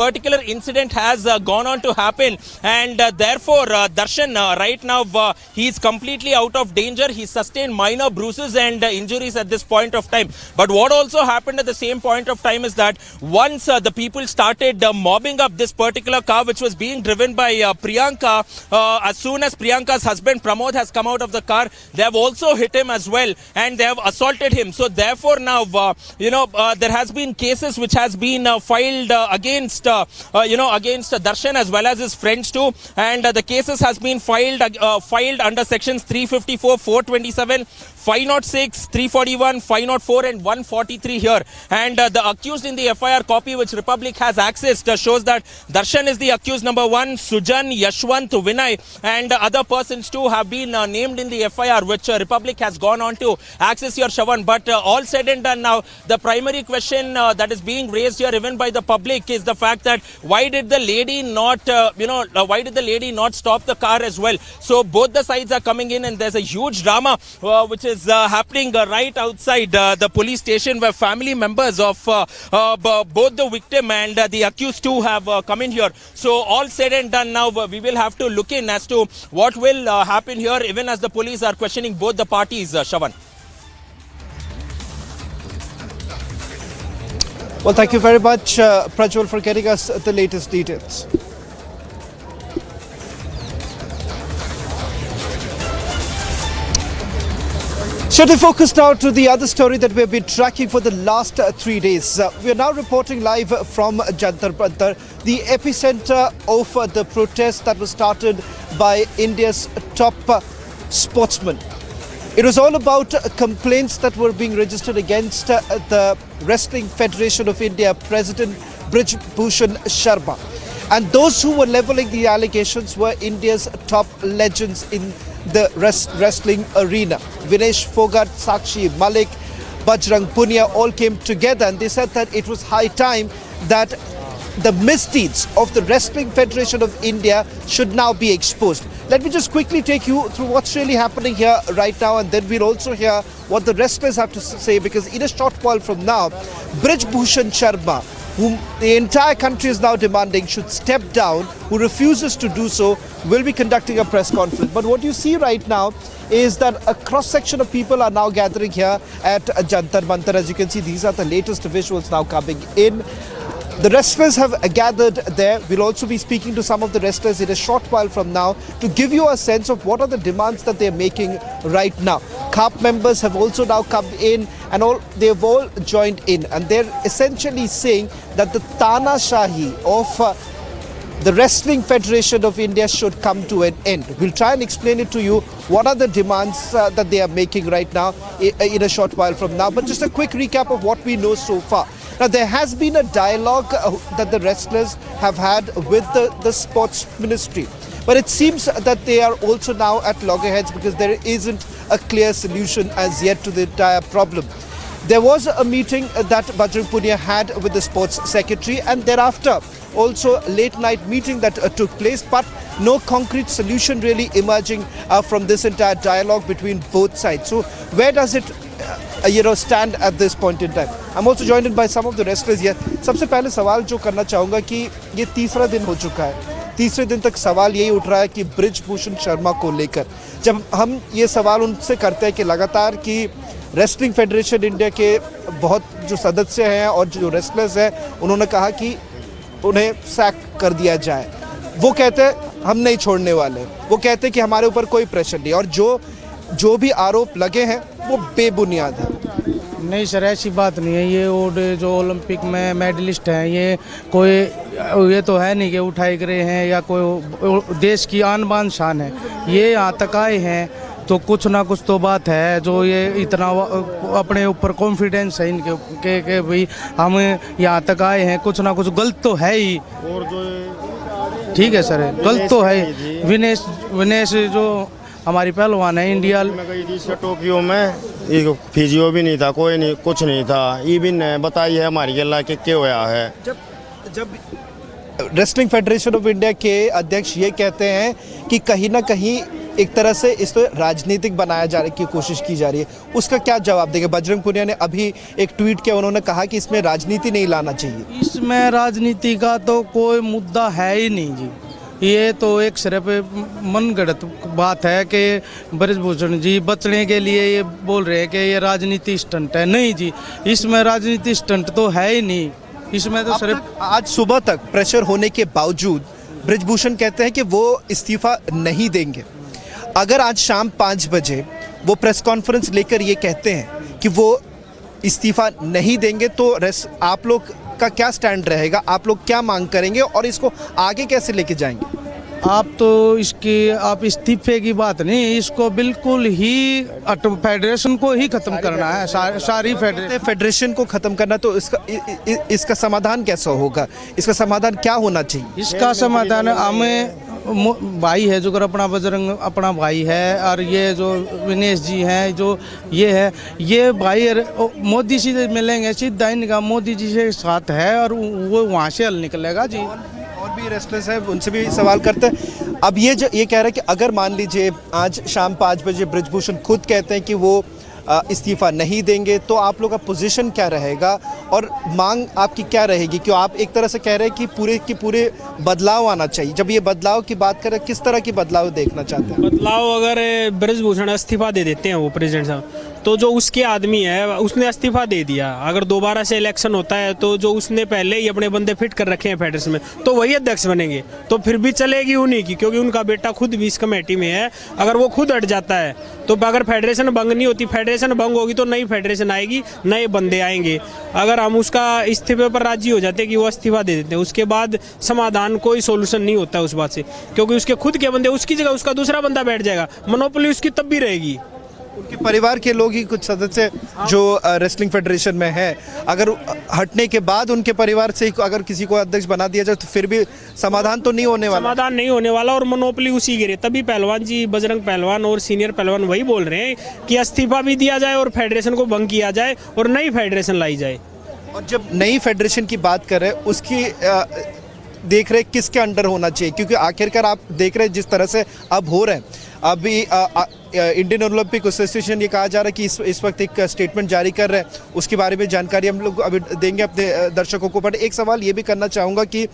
particular incident has gone on to happen, and therefore Darshan right now he is completely out of danger. He sustained minor bruises and injuries at this point of time. But what also happened at the same point of time is that once the people started mobbing up this particular car which was being driven by Priyanka, as soon as Priyanka's husband Pramod has come out of the car, they have also hit him as well and they have assaulted him. So therefore now there has been cases which has been filed against against Darshan as well as his friends too, and the cases has been filed under sections 354, 427, 506, 341, 504 and 143 here. And the accused in the FIR copy which Republic has accessed shows that Darshan is the accused number 1, Sujan, Yashwant, Vinay and other persons too have been named in the FIR which Republic has gone on to access your Shavan. But all said and done now, the primary question that is being raised here even by the public is the fact that why did the lady not stop the car as well? So both the sides are coming in and there's a huge drama which is happening right outside the police station, where family members of both the victim and the accused too have come in here. So all said and done now, we will have to look in as to what will happen here even as the police are questioning both the parties, Shavan. Well, thank you very much, Prajwal, for getting us the latest details. Shifting focus now to the other story that we have been tracking for the last 3 days. We are now reporting live from Jantar Mantar, the epicenter of the protest that was started by India's top sportsmen. It was all about complaints that were being registered against the Wrestling Federation of India President Brij Bhushan Sharma. And those who were levelling the allegations were India's top legends in the wrestling arena. Vinesh Fogart, Sakshi Malik, Bajrang Punia all came together and they said that it was high time that the misdeeds of the Wrestling Federation of India should now be exposed. Let me just quickly take you through what's really happening here right now, and then we'll also hear what the wrestlers have to say, because in a short while from now, Brij Bhushan Sharma, whom the entire country is now demanding should step down, who refuses to do so, will be conducting a press conference. But what you see right now is that a cross-section of people are now gathering here at Jantar Mantar. As you can see, these are the latest visuals now coming in. The wrestlers have gathered there. We'll also be speaking to some of the wrestlers in a short while from now to give you a sense of what are the demands that they're making right now. CARP members have also now come in and they've all joined in, and they're essentially saying that the Tanashahi of the Wrestling Federation of India should come to an end. We'll try and explain it to you what are the demands that they are making right now in a short while from now. But just a quick recap of what we know so far. Now, there has been a dialogue that the wrestlers have had with the sports ministry. But it seems that they are also now at loggerheads because there isn't a clear solution as yet to the entire problem. There was a meeting that Bajrang Punia had with the sports secretary, and thereafter also a late night meeting that took place, but no concrete solution really emerging from this entire dialogue between both sides. So where does it stand at this point in time? I'm also joined by some of the wrestlers here. सबसे पहले सवाल जो करना चाहूँगा कि ये तीसरा दिन हो चुका है, तीसरे दिन तक सवाल यही उठ रहा है कि ब्रिज भूषण शर्मा को लेकर जब हम ये सवाल उनसे करते हैं कि लगातार कि रेसलिंग फेडरेशन इंडिया के बहुत जो सदस्य हैं और जो रेसलर्स हैं उन्होंने कहा कि उन्हें सैक कर दिया जाए, वो कहते हैं हम नहीं छोड़ने वाले, वो कहते हैं कि हमारे ऊपर कोई प्रेशर नहीं, और जो भी आरोप लगे हैं वो बेबुनियाद है। नहीं सर, ऐसी बात नहीं है। ये और जो ओलंपिक में मेडलिस्ट हैं ये तो है नहीं कि उठाए गए हैं या कोई देश की आन बान शान है। ये यहाँ तक आए हैं तो कुछ ना कुछ तो बात है, जो ये इतना अपने ऊपर कॉन्फिडेंस है इनके के भाई हम यहाँ तक आए हैं, कुछ ना कुछ गलत तो है ही। और जो ठीक है सर, गलत तो है। विनेश जो हमारी पहलवान है इंडिया में गई थी टोक्यो में, फिजियो भी नहीं था, कोई नहीं, कुछ नहीं था। इबिन ने बताई है हमारी गला के क्या हुआ है। जब रेसलिंग फेडरेशन ऑफ इंडिया के अध्यक्ष ये कहते हैं कि कहीं ना कहीं एक तरह से इसको राजनीतिक बनाया जाने की कोशिश की जा रही है, उसका क्या जवाब देंगे? बजरंग पुनिया ने अभी एक ट्वीट किया, उन्होंने कहा कि इसमें राजनीति नहीं लाना चाहिए। इसमें राजनीति का तो कोई मुद्दा है ही नहीं जी, ये तो एक सिर्फ मनगढ़ंत बात है कि ब्रजभूषण जी बचने के लिए ये बोल रहे हैं कि ये राजनीति स्टंट है। नहीं जी, इसमें राजनीति स्टंट तो है ही नहीं, इसमें तो सिर्फ आज सुबह तक प्रेशर होने के बावजूद ब्रजभूषण कहते हैं कि वो इस्तीफा नहीं देंगे। अगर आज शाम 5 बजे वो प्रेस कॉन्फ्रेंस लेकर ये कहते हैं कि वो इस्तीफा नहीं देंगे तो आप लोग का क्या स्टैंड रहेगा? आप लोग क्या मांग करेंगे और इसको आगे कैसे लेके जाएंगे? आप तो आप इस्तीफे की बात नहीं, इसको बिल्कुल ही फेडरेशन को ही खत्म करना है, सारी फेडरेशन को खत्म करना। तो इसका समाधान कैसा होगा? इसका समाधान क्या होना चाहिए? इसका समाधान हमें भाई है जो अपना बजरंग अपना भाई है, और ये जो विनेश जी हैं जो ये भाई मोदी जी से मिलेंगे, सीधा इनका मोदी जी से साथ है और वो वहाँ से हल निकलेगा जी। और भी रेस्टलेस है, उनसे भी सवाल करते हैं। अब ये कह रहे हैं कि अगर मान लीजिए आज शाम 5 बजे ब्रजभूषण खुद कहते हैं कि वो इस्तीफा नहीं देंगे, तो आप लोग का पोजीशन क्या रहेगा और मांग आपकी क्या रहेगी? क्यों आप एक तरह से कह रहे हैं कि पूरे बदलाव आना चाहिए। जब ये बदलाव की बात करें, किस तरह की बदलाव देखना चाहते हैं? बदलाव, अगर ब्रजभूषण इस्तीफा दे देते हैं वो प्रेसिडेंट साहब, तो जो उसके आदमी है उसने इस्तीफा दे दिया, अगर दोबारा से इलेक्शन होता है तो जो उसने पहले ही अपने बंदे फिट कर रखे हैं फेडरेशन में, तो वही अध्यक्ष बनेंगे। तो फिर भी चलेगी उन्हीं की, क्योंकि उनका बेटा खुद भी इस कमेटी में है। अगर वो खुद हट जाता है तो अगर फेडरेशन भंग नहीं होती, फेडरेशन भंग होगी तो नई फेडरेशन आएगी, नए बंदे आएंगे। अगर हम उसका इस्तीफे पर राजी हो जाते कि वो इस्तीफा दे देते हैं, उसके बाद समाधान कोई सोल्यूशन नहीं होता उस बात से, क्योंकि उसके खुद के बंदे, उसकी जगह उसका दूसरा बंदा बैठ जाएगा, मोनोपोली उसकी तब भी रहेगी। उनके परिवार के लोग ही कुछ सदस्य जो रेसलिंग फेडरेशन में है, अगर हटने के बाद उनके परिवार से अगर किसी को अध्यक्ष बना दिया जाए तो फिर भी समाधान तो नहीं होने वाला। समाधान नहीं होने वाला और मोनोपोली उसी गिरे। तभी पहलवान जी, बजरंग पहलवान और सीनियर पहलवान वही बोल रहे हैं कि इस्तीफा भी दिया जाए और फेडरेशन को भंग किया जाए और नई फेडरेशन लाई जाए। और जब नई फेडरेशन की बात कर रहे हैं, उसकी देख रहे किसके अंडर होना चाहिए? क्योंकि आखिरकार आप देख रहे हैं जिस तरह से अब हो रहे हैं, अभी इंडियन ओलंपिक एसोसिएशन ये कहा जा रहा है कि इस वक्त एक स्टेटमेंट जारी कर रहे हैं, उसके बारे में जानकारी हम लोग अभी देंगे अपने दर्शकों को। पर एक सवाल ये भी करना चाहूँगा कि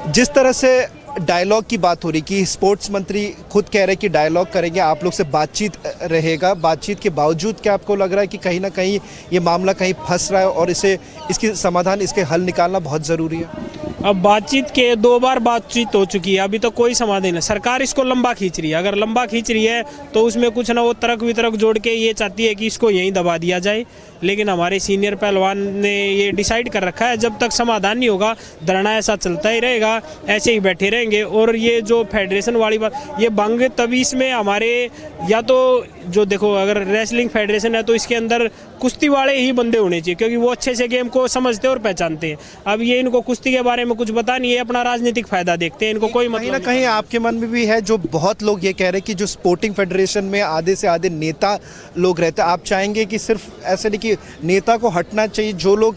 जिस तरह से डायलॉग की बात हो रही कि स्पोर्ट्स मंत्री खुद कह रहे हैं कि डायलॉग करेंगे, आप लोग से बातचीत रहेगा, बातचीत के बावजूद क्या आपको लग रहा है कि कहीं ना कहीं ये मामला कहीं फंस रहा है और इसकी समाधान, इसके हल निकालना बहुत ज़रूरी है? अब बातचीत के 2 बार बातचीत हो चुकी है, अभी तो कोई समाधान नहीं। सरकार इसको लंबा खींच रही है, अगर लंबा खींच रही है तो उसमें कुछ ना वो तर्क वितर्क जोड़ के ये चाहती है कि इसको यहीं दबा दिया जाए। लेकिन हमारे सीनियर पहलवान ने ये डिसाइड कर रखा है, जब तक समाधान नहीं होगा धरना ऐसा चलता ही रहेगा, ऐसे ही बैठे रहेंगे। और ये जो फेडरेशन वाली बात, ये भंग तभी इसमें हमारे, या तो जो देखो अगर रेसलिंग फेडरेशन है तो इसके अंदर कुश्ती वाले ही बंदे होने चाहिए, क्योंकि वो अच्छे से गेम को समझते और पहचानते हैं। अब ये इनको कुश्ती के बारे में कुछ पता नहीं है, अपना राजनीतिक फायदा देखते हैं, इनको कोई मतलब ना कहीं आपके मन में भी है, जो बहुत लोग ये कह रहे हैं कि जो स्पोर्टिंग फेडरेशन में आधे से आधे नेता लोग रहते हैं, आप चाहेंगे कि सिर्फ ऐसे नहीं कि नेता को हटना चाहिए, जो लोग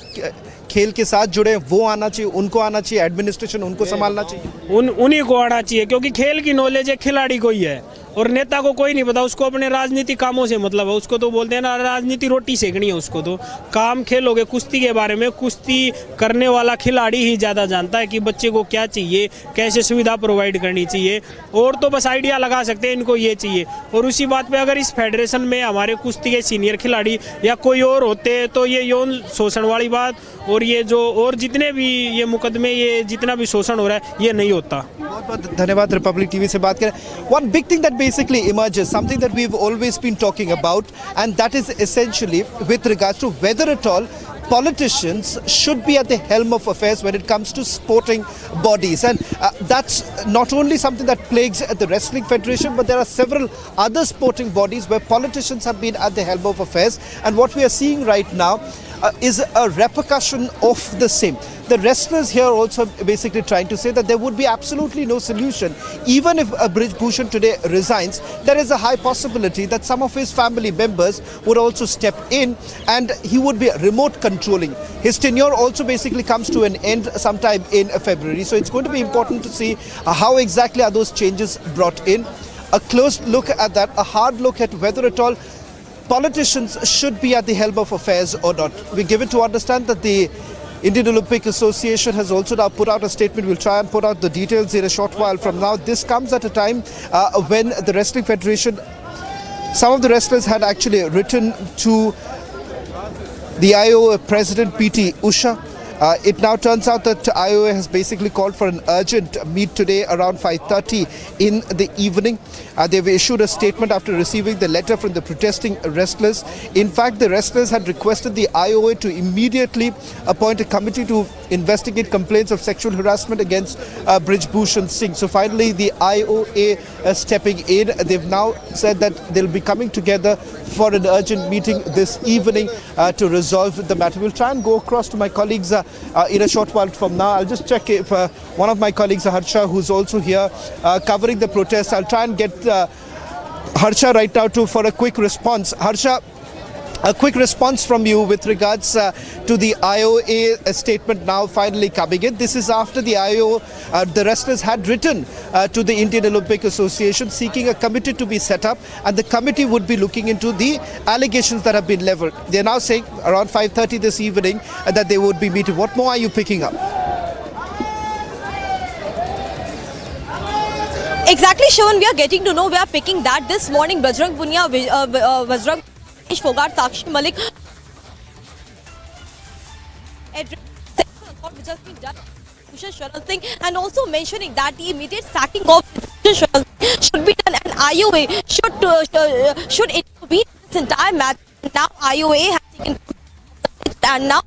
खेल के साथ जुड़े वो आना चाहिए, उनको आना चाहिए, एडमिनिस्ट्रेशन उनको संभालना चाहिए, उन्हीं को आना चाहिए, क्योंकि खेल की नॉलेज है खिलाड़ी को ही है और नेता को कोई नहीं पता। उसको अपने राजनीतिक कामों से मतलब है, उसको तो बोलते हैं ना राजनीति रोटी सेकनी है, उसको तो काम खेलोगे। कुश्ती के बारे में कुश्ती करने वाला खिलाड़ी ही ज़्यादा जानता है कि बच्चे को क्या चाहिए, कैसे सुविधा प्रोवाइड करनी चाहिए, और तो बस आइडिया लगा सकते हैं इनको ये चाहिए। और उसी बात पे अगर इस फेडरेशन में हमारे कुश्ती के सीनियर खिलाड़ी या कोई और होते तो ये यौन शोषण वाली बात और ये जो और जितने भी ये मुकदमे, ये जितना भी शोषण हो रहा है, ये नहीं होता। बहुत बहुत धन्यवाद। रिपब्लिक टीवी से बात करें। One big thing that basically emerges, something that we've always been talking about, and that is essentially with regards to whether at all politicians should be at the helm of affairs when it comes to sporting bodies. And that's not only something that plagues the Wrestling Federation, but there are several other sporting bodies where politicians have been at the helm of affairs. And what we are seeing right now is a repercussion of the same. The wrestlers here also basically trying to say that there would be absolutely no solution. Even if Brijbhushan today resigns, there is a high possibility that some of his family members would also step in and he would be remote controlling. His tenure also basically comes to an end sometime in February. So it's going to be important to see how exactly are those changes brought in. a close look at that, a hard look at whether at all politicians should be at the helm of affairs or not. We give it to understand that the Indian Olympic Association has also now put out a statement. We'll try and put out the details in a short while from now. This comes at a time when the Wrestling Federation, some of the wrestlers had actually written to the IOA President PT Usha. It now turns out that IOA has basically called for an urgent meet today around 5:30 in the evening. They've issued a statement after receiving the letter from the protesting wrestlers. In fact, the wrestlers had requested the IOA to immediately appoint a committee to investigate complaints of sexual harassment against Brijbhushan Singh. So finally, the IOA stepping in. They've now said that they'll be coming together for an urgent meeting this evening to resolve the matter. We'll try and go across to my colleagues in a short while from now. I'll just check if one of my colleagues, Harsha, who's also here covering the protest. I'll try and get Harsha right now for a quick response. Harsha, a quick response from you with regards to the IOA statement now finally coming in. This is after the the wrestlers had written to the Indian Olympic Association seeking a committee to be set up, and the committee would be looking into the allegations that have been leveled. They're now saying around 5:30 this evening that they would be meeting. What more are you picking up? Exactly, Shivan, we are getting to know, we are picking that this morning Bajrang Punia, Bajrang Fogart, Sakshi Malik, which has been done Bhushan Sharan Singh, and also mentioning that the immediate sacking of Bhushan Sharan Singh should be done, and IOA should intervene in this entire matter. Now IOA has taken, and now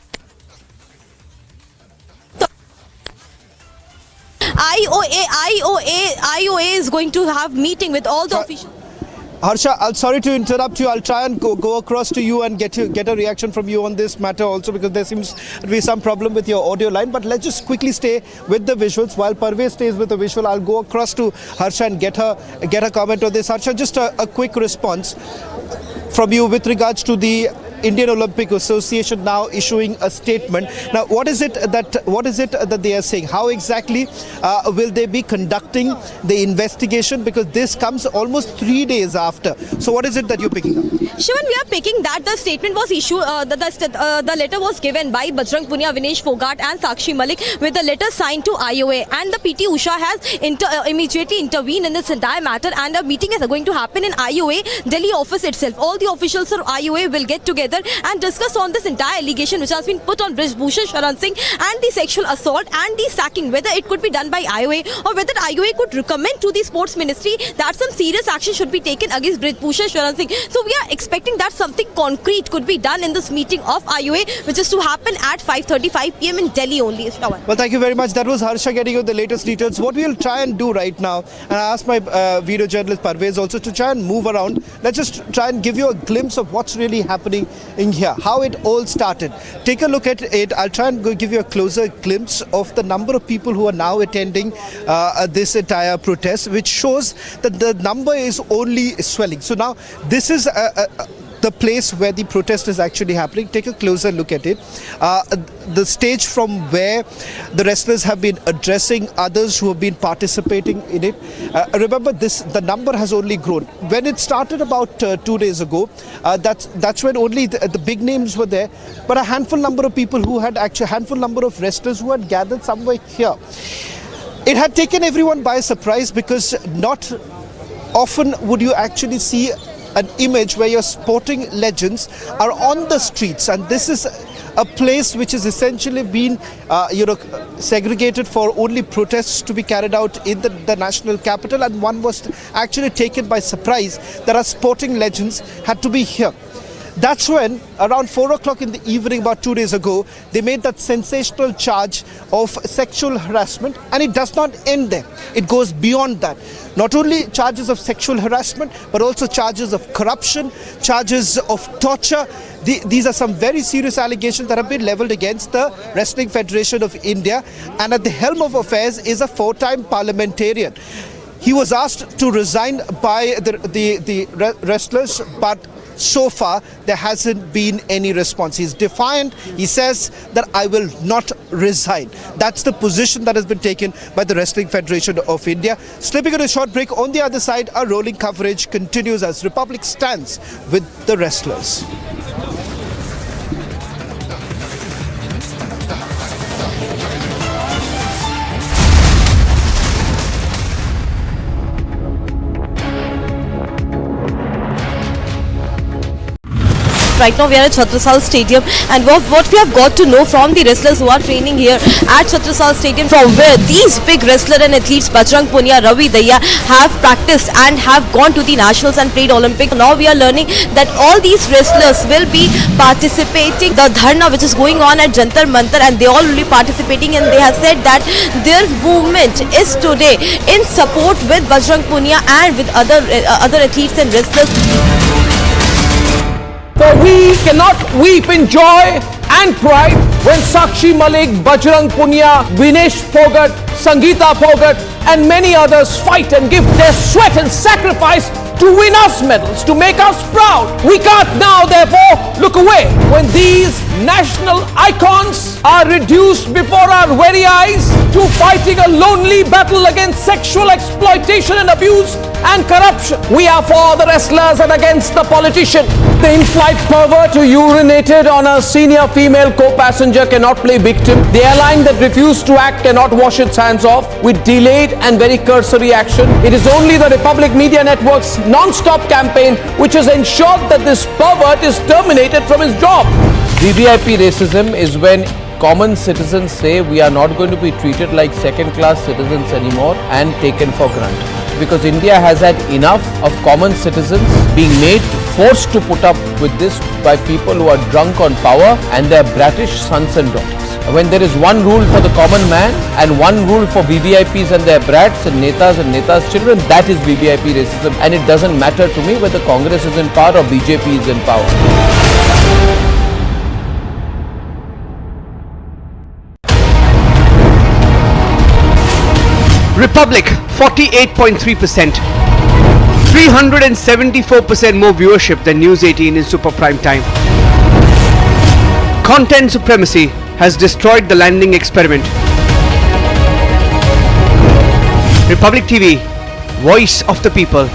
IOA is going to have meeting with all the officials. Harsha, I'm sorry to interrupt you. I'll try and go across to you and get a reaction from you on this matter also, because there seems to be some problem with your audio line. But let's just quickly stay with the visuals. While Parvez stays with the visual, I'll go across to Harsha and get her comment on this. Harsha, just a quick response from you with regards to the Indian Olympic Association now issuing a statement. Now, what is it that they are saying? How exactly will they be conducting the investigation? Because this comes almost 3 days after. So, what is it that you're picking up? Shivan, we are picking that the statement was issued, the letter was given by Bajrang Punia, Vinesh Fogart and Sakshi Malik with the letter signed to IOA, and the PT Usha has immediately intervened in this entire matter, and a meeting is going to happen in IOA Delhi office itself. All the officials of IOA will get together and discuss on this entire allegation which has been put on Brijbhushan Sharan Singh and the sexual assault and the sacking, whether it could be done by IOA or whether IOA could recommend to the sports ministry that some serious action should be taken against Brijbhushan Sharan Singh. So we are expecting that something concrete could be done in this meeting of IOA, which is to happen at 5:35 p.m. in Delhi only. Well, thank you very much. That was Harsha getting you the latest details. What we'll try and do right now, and I asked my video journalist Parvez also to try and move around. Let's just try and give you a glimpse of what's really happening in here, how it all started. Take a look at it. I'll try and give you a closer glimpse of the number of people who are now attending this entire protest, which shows that the number is only swelling. So now this is the place where the protest is actually happening. Take a closer look at it. The stage from where the wrestlers have been addressing others who have been participating in it. Remember, the number has only grown. When it started about 2 days ago, that's when only the big names were there, but a handful number of people who had actually, handful number of wrestlers who had gathered somewhere here. It had taken everyone by surprise, because not often would you actually see an image where your sporting legends are on the streets, and this is a place which has essentially been segregated for only protests to be carried out in the national capital, and one was actually taken by surprise that our sporting legends had to be here. That's when, around 4 o'clock in the evening, about 2 days ago, they made that sensational charge of sexual harassment, and it does not end there. It goes beyond that. Not only charges of sexual harassment, but also charges of corruption, charges of torture. These are some very serious allegations that have been leveled against the Wrestling Federation of India, and at the helm of affairs is a 4-time parliamentarian. He was asked to resign by the wrestlers, but so far there hasn't been any response. He's defiant. He says that I will not resign. That's the position that has been taken by the Wrestling Federation of India. Slipping on a short break. On the other side, our rolling coverage continues as Republic stands with the wrestlers. Right now we are at Chhatrasal Stadium, and what we have got to know from the wrestlers who are training here at Chhatrasal Stadium, from where these big wrestler and athletes Bajrang Punia, Ravi Daya have practiced and have gone to the nationals and played Olympics. Now we are learning that all these wrestlers will be participating the dharna which is going on at Jantar Mantar, and they all will be participating, and they have said that their movement is today in support with Bajrang Punia and with other athletes and wrestlers. For we cannot weep in joy and pride when Sakshi Malik, Bajrang Punia, Vinesh Phogat, Sangeeta Phogat and many others fight and give their sweat and sacrifice to win us medals, to make us proud. We can't now therefore look away when these national icons are reduced before our very eyes to fighting a lonely battle against sexual exploitation and abuse and corruption. We are for the wrestlers and against the politician. The in-flight pervert who urinated on a senior female co-passenger cannot play victim. The airline that refused to act cannot wash its hands off with delayed and very cursory action. It is only the Republic Media Network's non-stop campaign which has ensured that this pervert is terminated from his job. VVIP racism is when common citizens say we are not going to be treated like second-class citizens anymore and taken for granted. Because India has had enough of common citizens being forced to put up with this by people who are drunk on power and their bratish sons and daughters. When there is one rule for the common man and one rule for VVIPs and their brats and netas' children, that is VVIP racism, and it doesn't matter to me whether Congress is in power or BJP is in power. Republic 48.3%, 374% more viewership than News 18 in super prime time. Content supremacy has destroyed the landing experiment. Republic TV, voice of the people.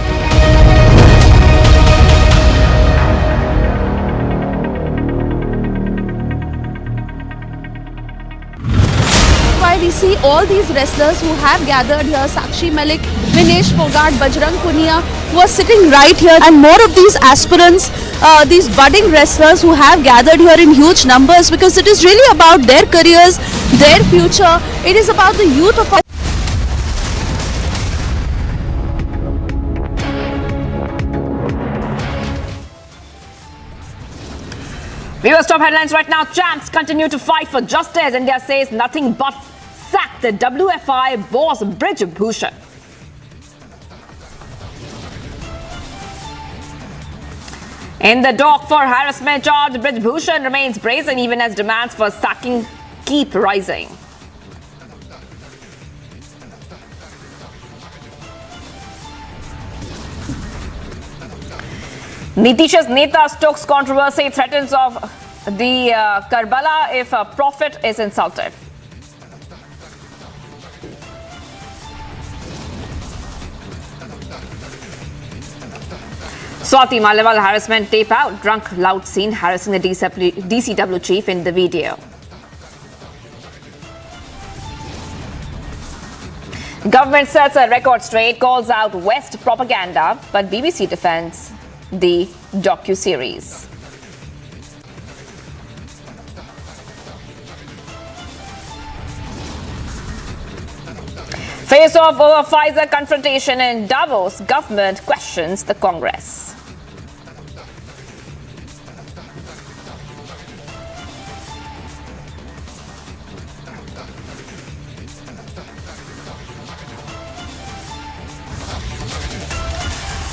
We see all these wrestlers who have gathered here, Sakshi Malik, Vinesh Phogat, Bajrang Punia, who are sitting right here, and more of these aspirants, these budding wrestlers who have gathered here in huge numbers, because it is really about their careers, their future. It is about the youth of our Viewers, top headlines right now. Champs continue to fight for justice. India says nothing but sack the WFI boss Brij Bhushan. In the dock for harassment charge, Brij Bhushan remains brazen even as demands for sacking keep rising. Nitish's Neta Stokes controversy threatens of the Karbala if a prophet is insulted. Swati Maliwal harassment tape out. Drunk, loud scene harassing the DCW chief in the video. Government sets a record straight, calls out West propaganda, but BBC defends the docu-series. Face off over Pfizer confrontation in Davos, government questions the Congress.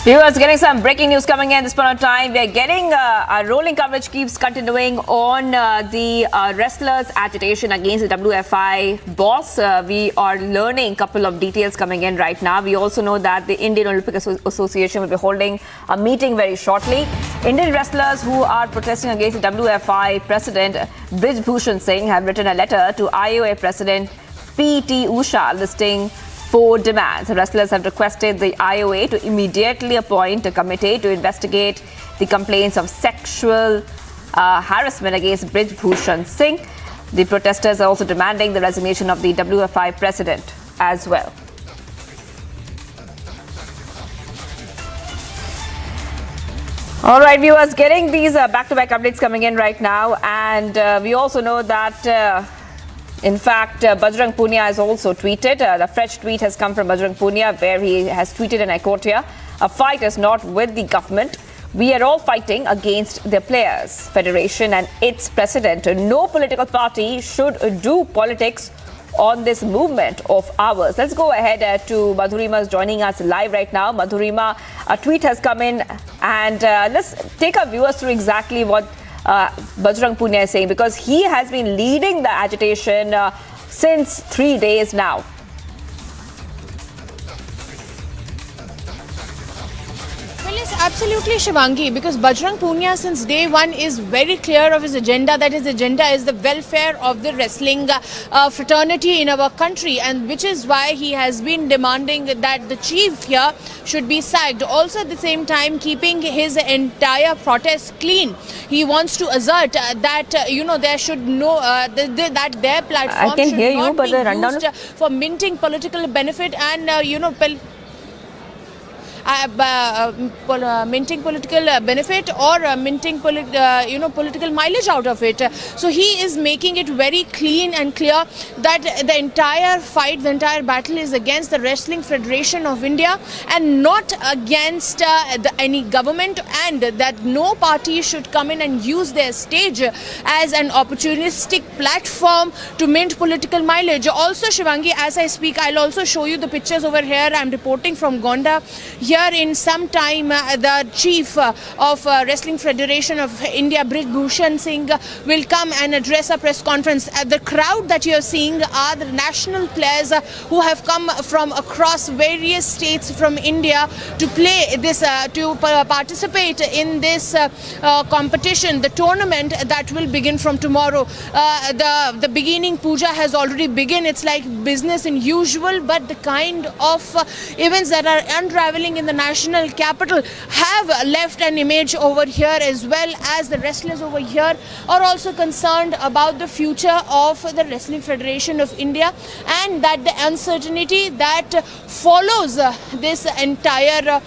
Viewers, getting some breaking news coming in this point of time. We are getting our rolling coverage keeps continuing on the wrestlers' agitation against the WFI boss. We are learning a couple of details coming in right now. We also know that the Indian Olympic Association will be holding a meeting very shortly. Indian wrestlers who are protesting against the WFI president, Brij Bhushan Singh, have written a letter to IOA president P.T. Usha listing 4 demands. The wrestlers have requested the IOA to immediately appoint a committee to investigate the complaints of sexual harassment against Brij Bhushan Singh. The protesters are also demanding the resignation of the WFI president as well. All right, viewers, getting these back-to-back updates coming in right now, and we also know that in fact, Bajrang Punia has also tweeted. The fresh tweet has come from Bajrang Punia, where he has tweeted, and I quote here, "A fight is not with the government. We are all fighting against the Players Federation and its president. No political party should do politics on this movement of ours." Let's go ahead to Madhurima, is joining us live right now. Madhurima, a tweet has come in, and let's take our viewers through exactly what Bajrang Punia is saying, because he has been leading the agitation since 3 days now. Well, yes, absolutely, Shivangi, because Bajrang Punia since day one is very clear of his agenda, that his agenda is the welfare of the wrestling fraternity in our country, and which is why he has been demanding that the chief here should be sacked. Also at the same time keeping his entire protest clean. He wants to assert that there should no that their platform I can should hear you, not but be the rundown used for minting political benefit and minting political benefit or minting political mileage out of it. So he is making it very clean and clear that the entire fight, the entire battle is against the Wrestling Federation of India and not against any government, and that no party should come in and use their stage as an opportunistic platform to mint political mileage. Also, Shivangi, as I speak, I'll also show you the pictures over here. I'm reporting from Gonda. Here in some time, the chief of Wrestling Federation of India, Brij Bhushan Singh, will come and address a press conference. The crowd that you're seeing are the national players who have come from across various states from India to play this, to participate in this competition, the tournament that will begin from tomorrow. The beginning puja has already begun. It's like business in usual, but the kind of events that are unraveling in the national capital have left an image over here, as well as the wrestlers over here are also concerned about the future of the Wrestling Federation of India, and that the uncertainty that follows this entire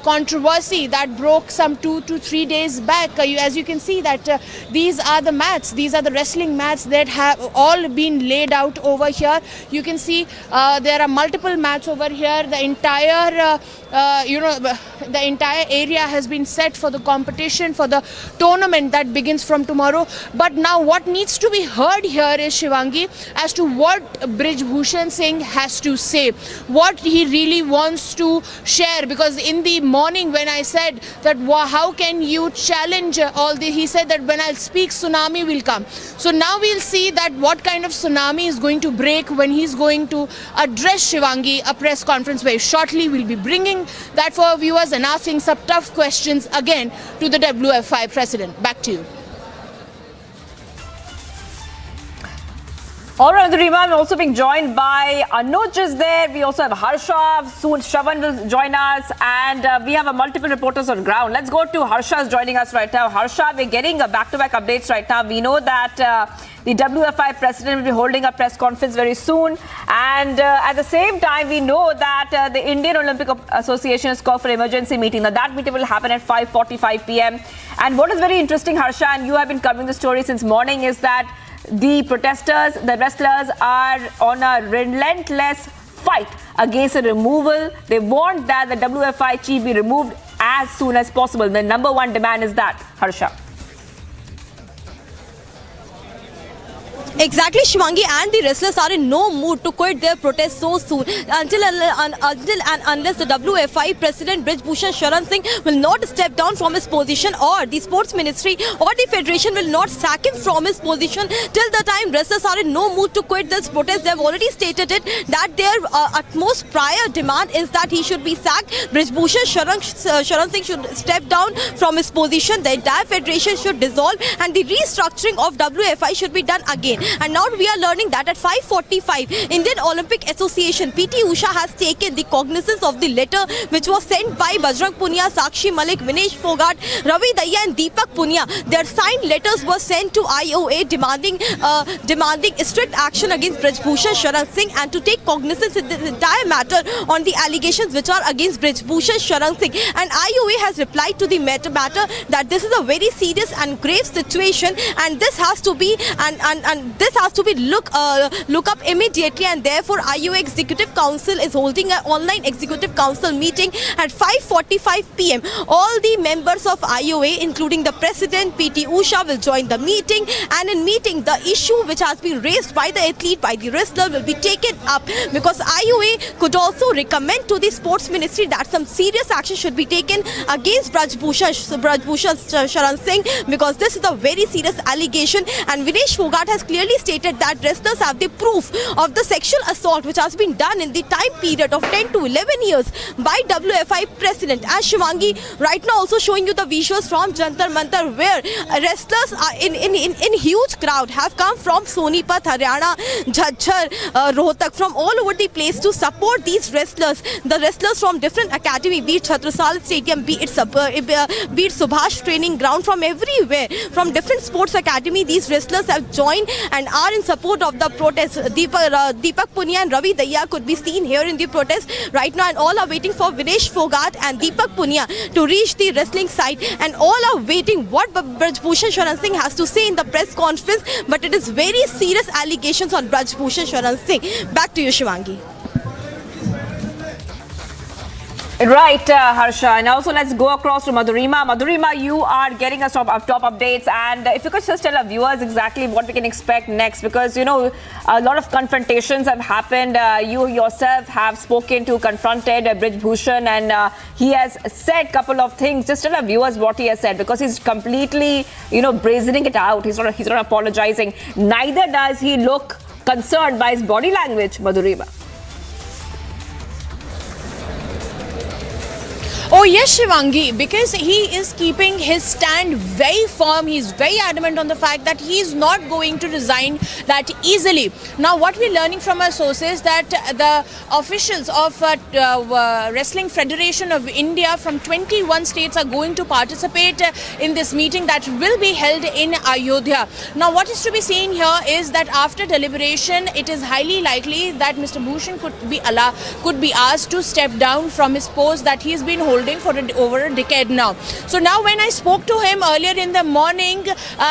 controversy that broke some 2 to 3 days back. As you can see that these are the mats, these are the wrestling mats that have all been laid out over here. You can see there are multiple mats over here. The entire the entire area has been set for the competition, for the tournament that begins from tomorrow. But now what needs to be heard here is, Shivangi, as to what Brij Bhushan Singh has to say, what he really wants to share. Because in the morning when I said that how can you challenge all this, he said that when I'll speak, tsunami will come. So now we'll see that what kind of tsunami is going to break when he's going to address, Shivangi, a press conference very shortly. We'll be bringing that for our viewers and asking some tough questions again to the WFI president. Back to you. All right, Rima, I'm also being joined by Anuj is there. We also have Harsha. Soon Shravan will join us. And we have multiple reporters on ground. Let's go to Harsha is joining us right now. Harsha, we're getting back-to-back updates right now. We know that the WFI president will be holding a press conference very soon. And at the same time, we know that the Indian Olympic Association has called for an emergency meeting. Now, that meeting will happen at 5:45 p.m. And what is very interesting, Harsha, and you have been covering the story since morning, is that the protesters, the wrestlers, are on a relentless fight against the removal. They want that the WFI chief be removed as soon as possible. The number one demand is that, Harsha. Exactly, Shivangi, and the wrestlers are in no mood to quit their protest so soon until and unless the WFI President Brij Bhushan Sharan Singh will not step down from his position, or the Sports Ministry or the Federation will not sack him from his position. Till the time wrestlers are in no mood to quit this protest, they have already stated it that their utmost prior demand is that he should be sacked. Brij Bhushan Sharan Singh should step down from his position. The entire Federation should dissolve and the restructuring of WFI should be done again. And now we are learning that at 5:45, Indian Olympic Association PT Usha has taken the cognizance of the letter which was sent by Bajrang Punia, Sakshi Malik, Vinesh Fogart, Ravi Daya and Deepak Punia. Their signed letters were sent to IOA demanding strict action against Brij Bhushan Sharan Singh and to take cognizance in this entire matter on the allegations which are against Brij Bhushan Sharan Singh. And IOA has replied to the matter that this is a very serious and grave situation and this has to be look up immediately, and therefore IOA Executive Council is holding an online Executive Council meeting at 5:45 p.m. All the members of IOA, including the President PT Usha, will join the meeting, and in meeting the issue which has been raised by the athlete, by the wrestler, will be taken up, because IOA could also recommend to the Sports Ministry that some serious action should be taken against Brij Bhushan Sharan Singh, because this is a very serious allegation. And Vinesh Fogart has clearly stated that wrestlers have the proof of the sexual assault which has been done in the time period of 10 to 11 years by WFI President. And Shivangi, right now also showing you the visuals from Jantar Mantar, where wrestlers are in huge crowd have come from Sonipat, Haryana, Jhajjar, Rohtak, from all over the place to support these wrestlers. The wrestlers from different academy, be it Chhatrasal Stadium, be it Subhash Training Ground, from everywhere, from different sports academy, these wrestlers have joined and are in support of the protest. Deepak Punia and Ravi Daya could be seen here in the protest right now, and all are waiting for Vinesh Fogart and Deepak Punia to reach the wrestling site, and all are waiting what Brij Bhushan Sharan Singh has to say in the press conference. But it is very serious allegations on Brij Bhushan Sharan Singh. Back to you, Shivangi. Right, Harsha. And also let's go across to Madhurima. Madhurima, you are getting us top updates, and if you could just tell our viewers exactly what we can expect next, because you know a lot of confrontations have happened. You yourself have spoken to, confronted Brij Bhushan, and he has said a couple of things. Just tell our viewers what he has said, because he's completely, brazening it out. He's not apologizing. Neither does he look concerned by his body language, Madhurima. Oh yes, Shivangi, because he is keeping his stand very firm. He's very adamant on the fact that he is not going to resign that easily. Now, what we're learning from our sources that the officials of Wrestling Federation of India from 21 states are going to participate in this meeting that will be held in Ayodhya. Now, what is to be seen here is that after deliberation, it is highly likely that Mr. Bhushan could be asked to step down from his post that he's been holding for over a decade now. So now when I spoke to him earlier in the morning,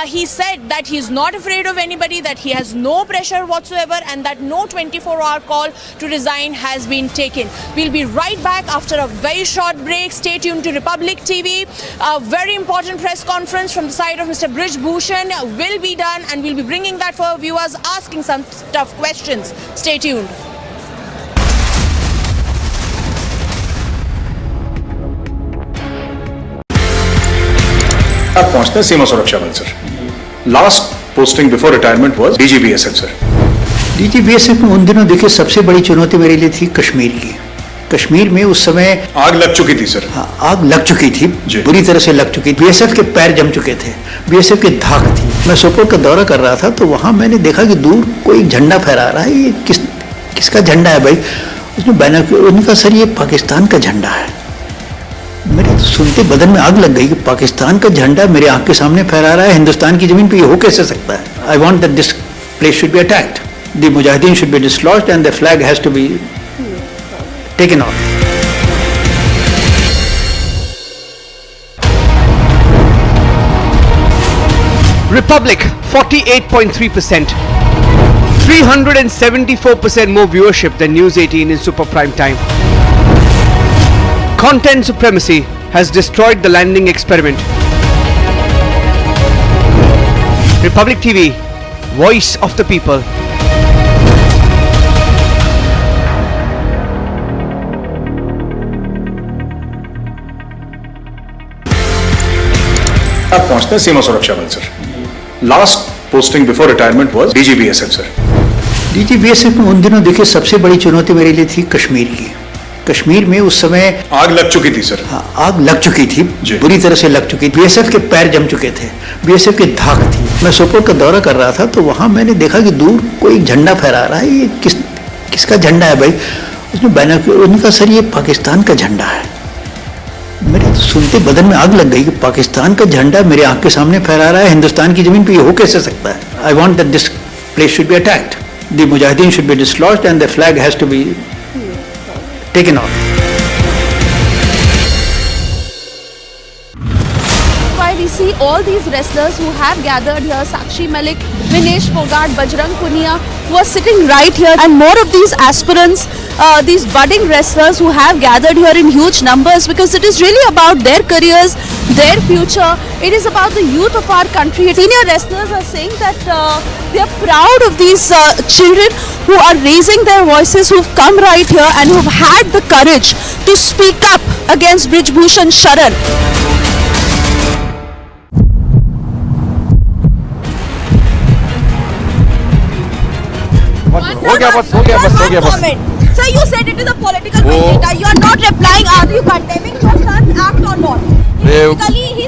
he said that he's not afraid of anybody, that he has no pressure whatsoever, and that no 24-hour call to resign has been taken. We'll be right back after a very short break. Stay tuned to Republic TV. A very important press conference from the side of Mr. Brij Bhushan will be done, and we'll be bringing that for our viewers, asking some tough questions. Stay tuned. पहुंचते सीमा सुरक्षा बल sir. Last posting before retirement was DG BSF sir. DG BSF में उन दिनों देखिए सबसे बड़ी चुनौती मेरे लिए थी कश्मीर की। कश्मीर में उस समय आग लग चुकी थी सर। हाँ, आग लग चुकी थी, बुरी तरह से लग चुकी थी। बीएसएफ के पैर जम चुके थे, बीएसएफ की धाक थी। मैं सोपोर का दौरा कर रहा था तो वहां मैंने देखा कि दूर कोई झंडा फहरा रहा है। ये किसका झंडा है भाई? उसने बैनर, उनका सर ये पाकिस्तान का झंडा है। मेरे तो सुनते बदन में आग लग गई कि पाकिस्तान का झंडा मेरे आंख के सामने फहरा रहा है हिंदुस्तान की जमीन पे, ये हो कैसे सकता है? I want that this place should be attacked, the mujahideen should be dislodged and the flag has to be taken off. Republic 48.3%, 374% more viewership than News 18 in super prime time. Content supremacy has destroyed the landing experiment. Republic TV, voice of the people. आप पहुंचते हैं सीमा सुरक्षा बल sir. Last posting before retirement was DG BSF sir. DG BSF में उन दिनों देखिए सबसे बड़ी चुनौती मेरे लिए थी कश्मीर की। कश्मीर में उस समय आग लग चुकी थी सर। हाँ, आग लग चुकी थी, बुरी तरह से लग चुकी थी। बीएसएफ के पैर जम चुके थे, बीएसएफ की धाक थी। मैं सोपोर का दौरा कर रहा था तो वहां मैंने देखा कि दूर कोई झंडा फहरा रहा है। ये किसका झंडा है भाई? उसने बैनर, उसने कहा सर ये पाकिस्तान का झंडा है। मेरे तो सुनते बदन में आग लग गई कि पाकिस्तान का झंडा मेरे आंख के सामने फहरा रहा है हिंदुस्तान की जमीन पे, ये हो कैसे सकता है? I want that this place should be attacked, the mujahideen should be dislodged and the flag has to be taken off. Why we see all these wrestlers who have gathered here, Sakshi Malik, Vinesh Fogart, Bajrang Punia, who are sitting right here, and more of these aspirants, these budding wrestlers who have gathered here in huge numbers, because it is really about their careers, their future. It is about the youth of our country. Senior wrestlers are saying that they are proud of these children who are raising their voices, who've come right here and who've had the courage to speak up against Brij Bhushan Sharan. हो गया बस। Sir, you said it is a political vendetta. You are not replying. Are you condemning your son's act or not?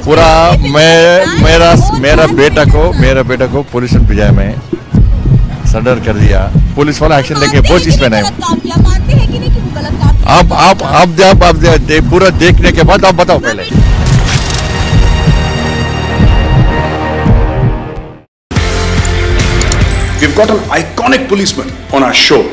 पूरा मेरा बेटा को police ने भिजाया में surrender कर दिया। पुलिस वाला एक्शन लेंगे वो चीज पे नहीं। मानते हैं कि नहीं कि वो गलत काम किया? आप पूरा देखने के बाद आप बताओ पहले। We've got an iconic policeman on our show.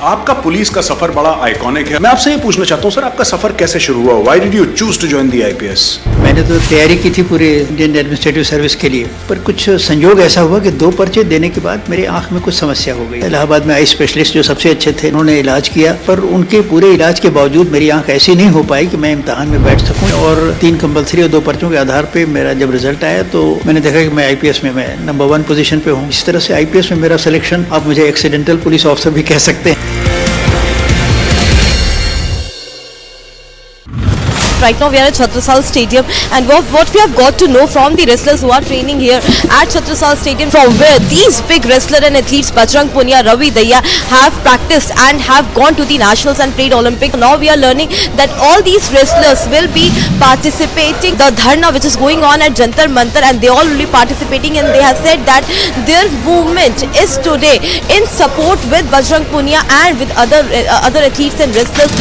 आपका पुलिस का सफर बड़ा आइकॉनिक है। मैं आपसे ये पूछना चाहता हूँ सर, आपका सफर कैसे शुरू हुआ? Why did you choose to join the IPS? मैंने तो तैयारी की थी पूरे इंडियन एडमिनिस्ट्रेटिव सर्विस के लिए, पर कुछ संयोग ऐसा हुआ कि 2 पर्चे देने के बाद मेरे आंख में कुछ समस्या हो गई। इलाहाबाद में आई स्पेशलिस्ट जो सबसे अच्छे थे, उन्होंने इलाज किया, पर उनके पूरे इलाज के बावजूद मेरी आंख ऐसी नहीं हो पाई कि मैं इम्तहान में बैठ सकूँ। और 3 कंपल्सरी और 2 पर्चों के आधार पर मेरा जब रिजल्ट आया तो मैंने देखा कि मैं IPS में मैं नंबर 1 पोजीशन पे हूँ। इस तरह से IPS में मेरा सिलेक्शन, आप मुझे एक्सीडेंटल पुलिस ऑफिसर भी कह सकते हैं। Right now we are at Chhatrasal Stadium, and what we have got to know from the wrestlers who are training here at Chhatrasal Stadium, from where these big wrestler and athletes Bajrang Punia, Ravi Daya have practiced and have gone to the nationals and played Olympics. Now we are learning that all these wrestlers will be participating the dharna which is going on at Jantar Mantar, and they all will be participating, and they have said that their movement is today in support with Bajrang Punia and with other athletes and wrestlers.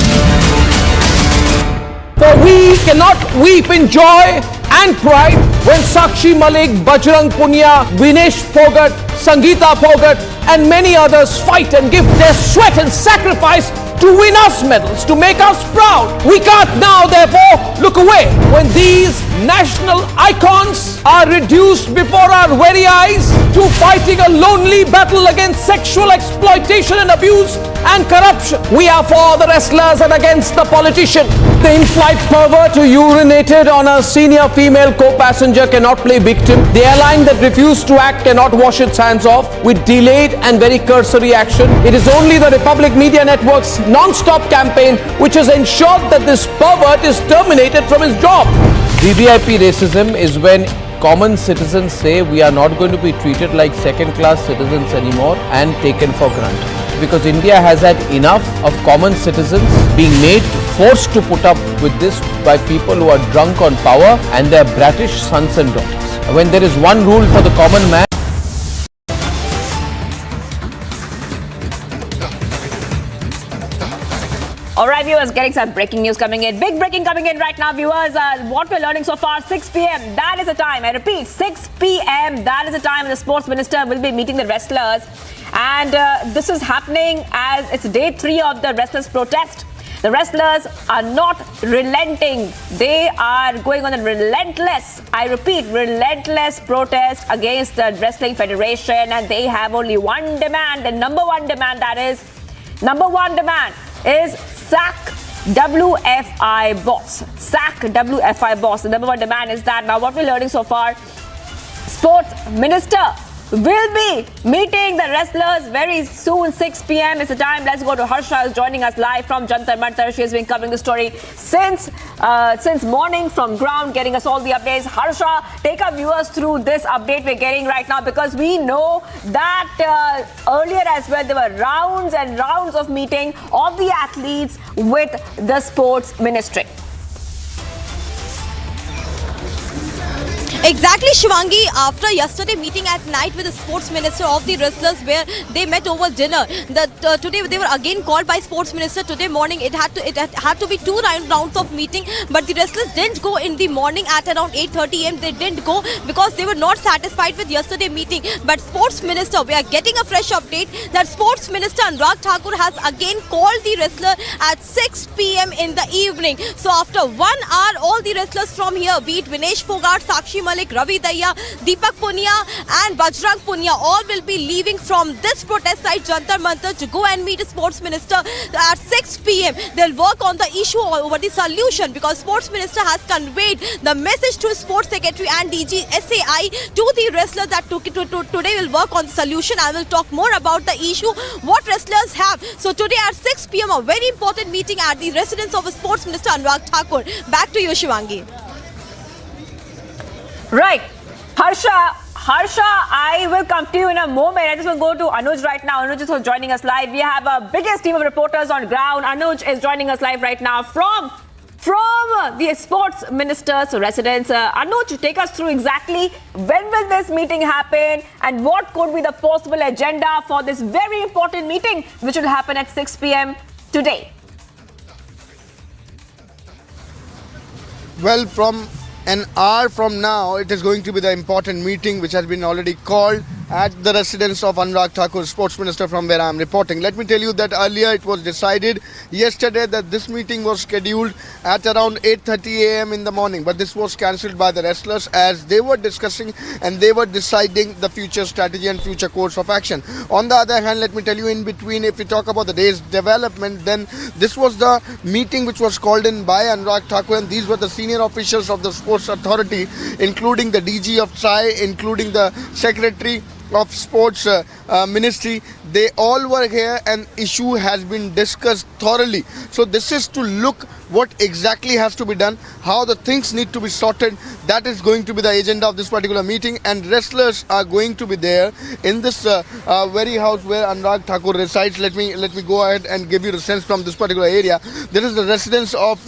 For we cannot weep in joy and pride when Sakshi Malik, Bajrang Punia, Vinesh Fogart, Sangeeta Fogart and many others fight and give their sweat and sacrifice to win us medals, to make us proud. We can't now therefore look away when these national icons are reduced before our very eyes to fighting a lonely battle against sexual exploitation and abuse and corruption. We are for the wrestlers and against the politician. The in-flight pervert who urinated on a senior female co-passenger cannot play victim. The airline that refused to act cannot wash its hands off with delayed and very cursory action. It is only the Republic Media Network's non-stop campaign which has ensured that this pervert is terminated from his job. VVIP racism is when common citizens say we are not going to be treated like second-class citizens anymore and taken for granted. Because India has had enough of common citizens being made forced to put up with this by people who are drunk on power and their bratish sons and daughters. When there is one rule for the common man, All right, viewers, getting some breaking news coming in. Big breaking coming in right now, viewers. What we're learning so far, 6 p.m. That is the time. I repeat, 6 p.m. That is the time the sports minister will be meeting the wrestlers. And this is happening as it's day 3 of the wrestlers' protest. The wrestlers are not relenting. They are going on a relentless, I repeat, relentless protest against the Wrestling Federation. And they have only one demand, the number one demand, number one demand is sack WFI boss. Sack WFI boss. The number one demand is that. Now what we're learning so far, sports minister will be meeting the wrestlers very soon. 6 p.m. is the time. Let's go to Harsha, who's joining us live from Jantar Mantar. She has been covering the story since morning from ground, getting us all the updates. Harsha, take our viewers through this update we're getting right now, because we know that earlier as well there were rounds and rounds of meeting of the athletes with the sports ministry. Exactly, Shivangi. After yesterday meeting at night with the sports minister of the wrestlers, where they met over dinner, today they were again called by sports minister. Today morning it had to be 2 rounds of meeting, but the wrestlers didn't go in the morning at around 8:30 am. They didn't go because they were not satisfied with yesterday meeting. But sports minister, we are getting a fresh update that sports minister Anurag Thakur has again called the wrestler at 6 p.m. in the evening. So after 1 hour, all the wrestlers from here, be it Vinesh Fogart, Sakshi Malik, Ravi Daya, Deepak Punia and Bajrang Punia, all will be leaving from this protest site Jantar Mantar to go and meet the sports minister at 6 p.m. They'll work on the issue over the solution, because sports minister has conveyed the message to sports secretary and DG SAI to the wrestlers that today will work on the solution. I will talk more about the issue what wrestlers have. So today at 6 p.m. a very important meeting at the residence of sports minister Anurag Thakur. Back to you, Shivangi. Right. Harsha, I will come to you in a moment. I just will go to Anuj right now. Anuj is joining us live. We have our biggest team of reporters on ground. Anuj is joining us live right now from the sports minister's residence. Anuj, take us through exactly when will this meeting happen and what could be the possible agenda for this very important meeting which will happen at 6 p.m. today. Well, from an hour from now, it is going to be the important meeting which has been already called at the residence of Anurag Thakur, sports minister, from where I am reporting. Let me tell you that earlier it was decided yesterday that this meeting was scheduled at around 8:30 a.m. in the morning, but this was cancelled by the wrestlers as they were discussing and they were deciding the future strategy and future course of action. On the other hand, let me tell you, in between, if we talk about the day's development, then this was the meeting which was called in by Anurag Thakur, and these were the senior officials of the sports authority, including the DG of TRAI, including the secretary of sports ministry. They all were here and issue has been discussed thoroughly. So this is to look what exactly has to be done, how the things need to be sorted. That is going to be the agenda of this particular meeting, and wrestlers are going to be there in this very house where Anurag Thakur resides. Let me go ahead and give you the sense from this particular area. This is the residence of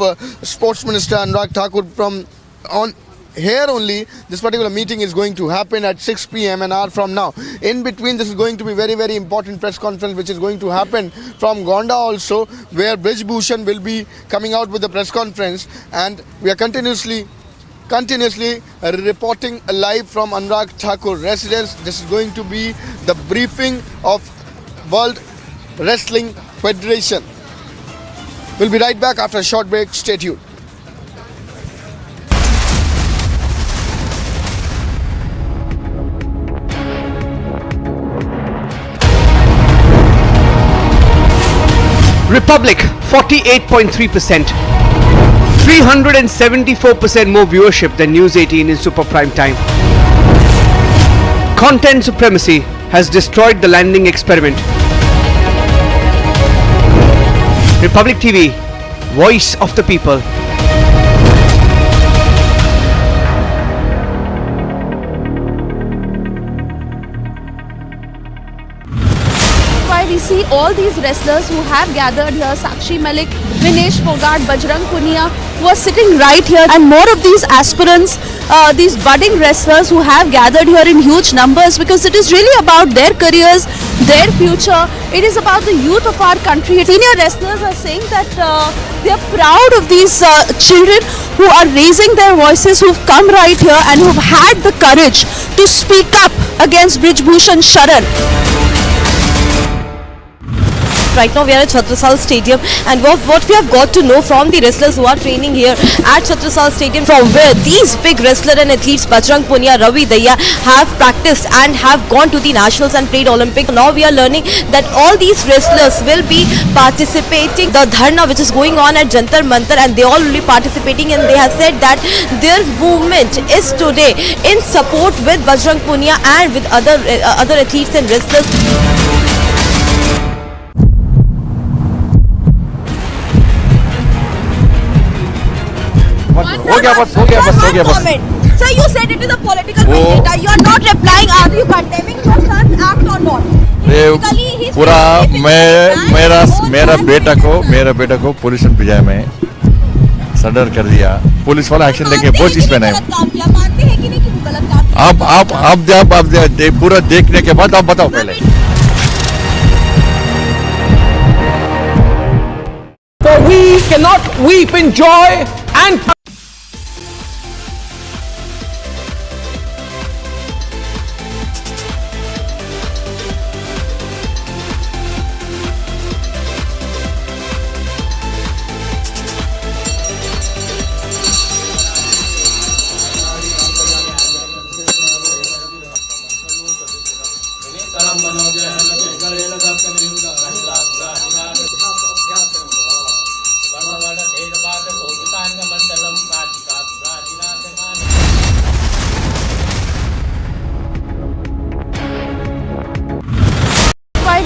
sports minister Anurag Thakur. From on here only, this particular meeting is going to happen at 6 p.m. an hour from now. In between, this is going to be very, very important press conference which is going to happen from Gonda also, where Brij Bhushan will be coming out with the press conference, and we are continuously reporting live from Anurag Thakur residence. This is going to be the briefing of World Wrestling Federation. We'll be right back after a short break. Stay tuned. Republic 48.3%, 374% more viewership than News 18 in super prime time. Content supremacy has destroyed the landing experiment. Republic TV, voice of the people. We see all these wrestlers who have gathered here, Sakshi Malik, Vinesh Fogart, Bajrang Punia, who are sitting right here, and more of these aspirants, these budding wrestlers who have gathered here in huge numbers, because it is really about their careers, their future. It is about the youth of our country. Senior wrestlers are saying that they are proud of these children who are raising their voices, who've come right here and who've had the courage to speak up against Brij Bhushan Sharan. Right now we are at Chhatrasal Stadium, and what we have got to know from the wrestlers who are training here at Chhatrasal Stadium, from where these big wrestler and athletes Bajrang Punia, Ravi Daya have practiced and have gone to the nationals and played Olympics. Now we are learning that all these wrestlers will be participating the dharna which is going on at Jantar Mantar, and they all will be participating, and they have said that their movement is today in support with Bajrang Punia and with other athletes and wrestlers. हो गया बस Sir, you said it is a political vendetta. You are not replying. Are you condemning your son's act or not? पूरा मेरा बेटा को police ने भिजाया में surrender कर दिया। पुलिस वाला एक्शन लेके वो चीज पे नहीं। आप पूरा देखने के बाद आप बताओ पहले। For we cannot weep in joy and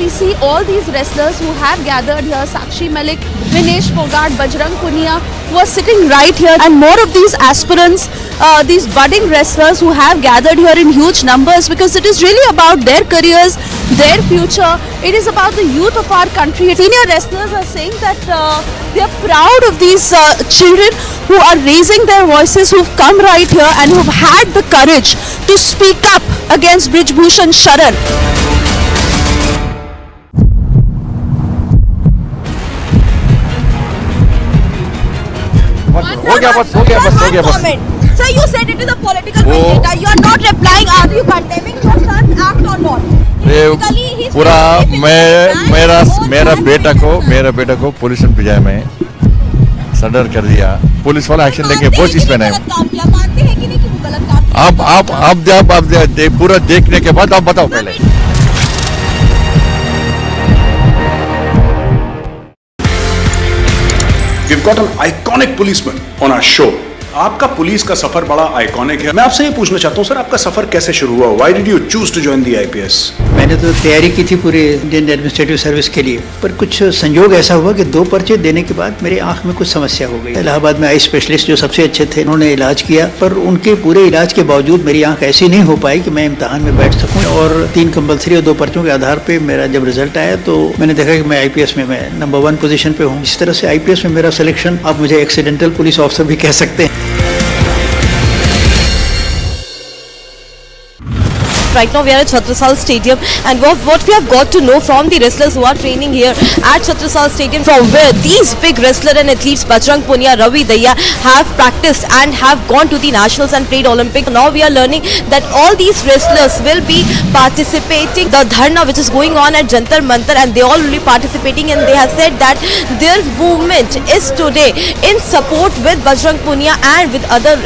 we see all these wrestlers who have gathered here, Sakshi Malik, Vinesh Fogart, Bajrang Punia, who are sitting right here, and more of these aspirants, these budding wrestlers who have gathered here in huge numbers, because it is really about their careers, their future. It is about the youth of our country. Senior wrestlers are saying that they are proud of these children who are raising their voices, who've come right here and who've had the courage to speak up against Brij Bhushan Sharan. हो गया बस Sir, you said it is a political vendetta. You are not replying. Are you condemning your son's act or not? पूरा मेरा बेटा को police ने भिजाया में surrender कर दिया। पुलिस वाला एक्शन लेके वो चीज पे नहीं। आप पूरा देखने के बाद आप बताओ पहले। We've got an iconic policeman on our show. आपका पुलिस का सफर बड़ा आइकॉनिक है। मैं आपसे ये पूछना चाहता हूँ सर, आपका सफर कैसे शुरू हुआ? Why did you choose to join the IPS? मैंने तो तैयारी की थी पूरे इंडियन एडमिनिस्ट्रेटिव सर्विस के लिए, पर कुछ संयोग ऐसा हुआ कि 2 पर्चे देने के बाद मेरे आंख में कुछ समस्या हो गई। इलाहाबाद में आई स्पेशलिस्ट जो सबसे अच्छे थे, उन्होंने इलाज किया, पर उनके पूरे इलाज के बावजूद मेरी आंख ऐसी नहीं हो पाई कि मैं इम्तहान में बैठ सकूँ। और 3 कंपल्सरी और 2 पर्चों के आधार पर मेरा जब रिजल्ट आया तो मैंने देखा कि मैं IPS में मैं नंबर 1 पोजीशन पे हूँ। इस तरह से IPS में मेरा सिलेक्शन, आप मुझे एक्सीडेंटल पुलिस ऑफिसर भी कह सकते हैं। Right now we are at Chhatrasal Stadium, and what we have got to know from the wrestlers who are training here at Chhatrasal Stadium, from where these big wrestler and athletes Bajrang Punia, Ravi Daya have practiced and have gone to the nationals and played Olympics. Now we are learning that all these wrestlers will be participating the dharna which is going on at Jantar Mantar, and they all will be participating, and they have said that their movement is today in support with Bajrang Punia and with other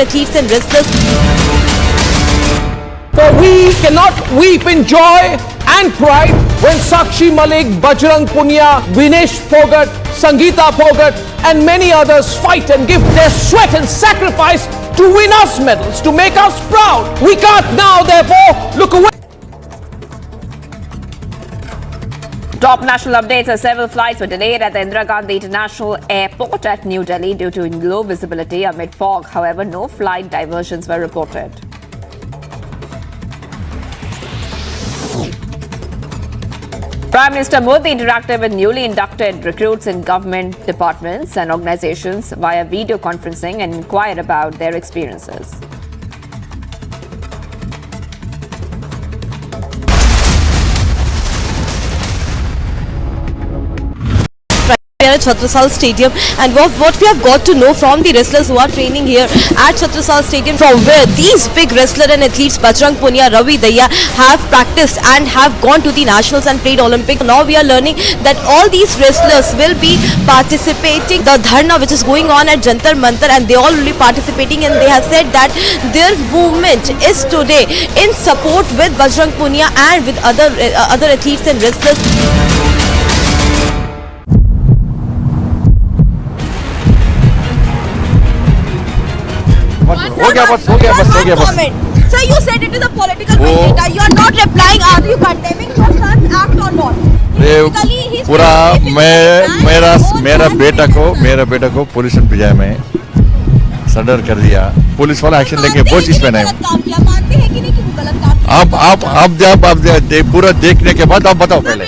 athletes and wrestlers. For we cannot weep in joy and pride when Sakshi Malik, Bajrang Punia, Vinesh Fogart, Sangeeta Fogart and many others fight and give their sweat and sacrifice to win us medals, to make us proud. We can't now therefore look away. Top national updates as several flights were delayed at the Indira Gandhi International Airport at New Delhi due to low visibility amid fog. However, no flight diversions were reported. Prime Minister Modi interacted with newly inducted recruits in government departments and organizations via video conferencing and inquired about their experiences. we are at Chhatrasal Stadium, and what we have got to know from the wrestlers who are training here at Chhatrasal Stadium, from where these big wrestler and athletes Bajrang Punia, Ravi Daya have practiced and have gone to the nationals and played Olympic. Now we are learning that all these wrestlers will be participating the dharna which is going on at Jantar Mantar, and they all will be participating, and they have said that their movement is today in support with Bajrang Punia and with other athletes and wrestlers. हो गया बस Sir, you said it is a political vendetta. You are not replying. Are you condemning your son's act or not? पूरा मेरा बेटा को police ने भिजाया में surrender कर दिया। पुलिस वाला एक्शन लेके वो चीज पे नहीं। मानते हैं कि नहीं कि वो गलत काम किया? आप पूरा देखने के बाद आप बताओ पहले।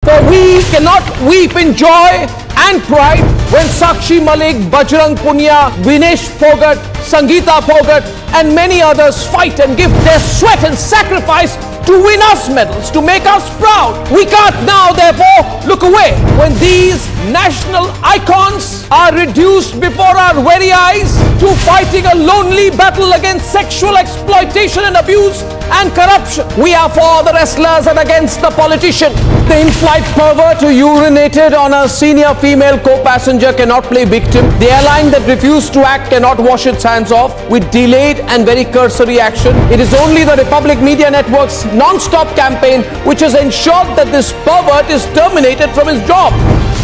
For we cannot weep in joy and pride when Sakshi Malik, Bajrang Punia, Vinesh Phogat, Sangeeta Phogat and many others fight and give their sweat and sacrifice to win us medals, to make us proud. We can't now therefore look away when these national icons are reduced before our very eyes to fighting a lonely battle against sexual exploitation and abuse and corruption. We are for the wrestlers and against the politician. The in-flight pervert who urinated on a senior female co-passenger cannot play victim. The airline that refused to act cannot wash its hands off with delayed and very cursory action. It is only the Republic Media Network's non-stop campaign which has ensured that this pervert is terminated from his job.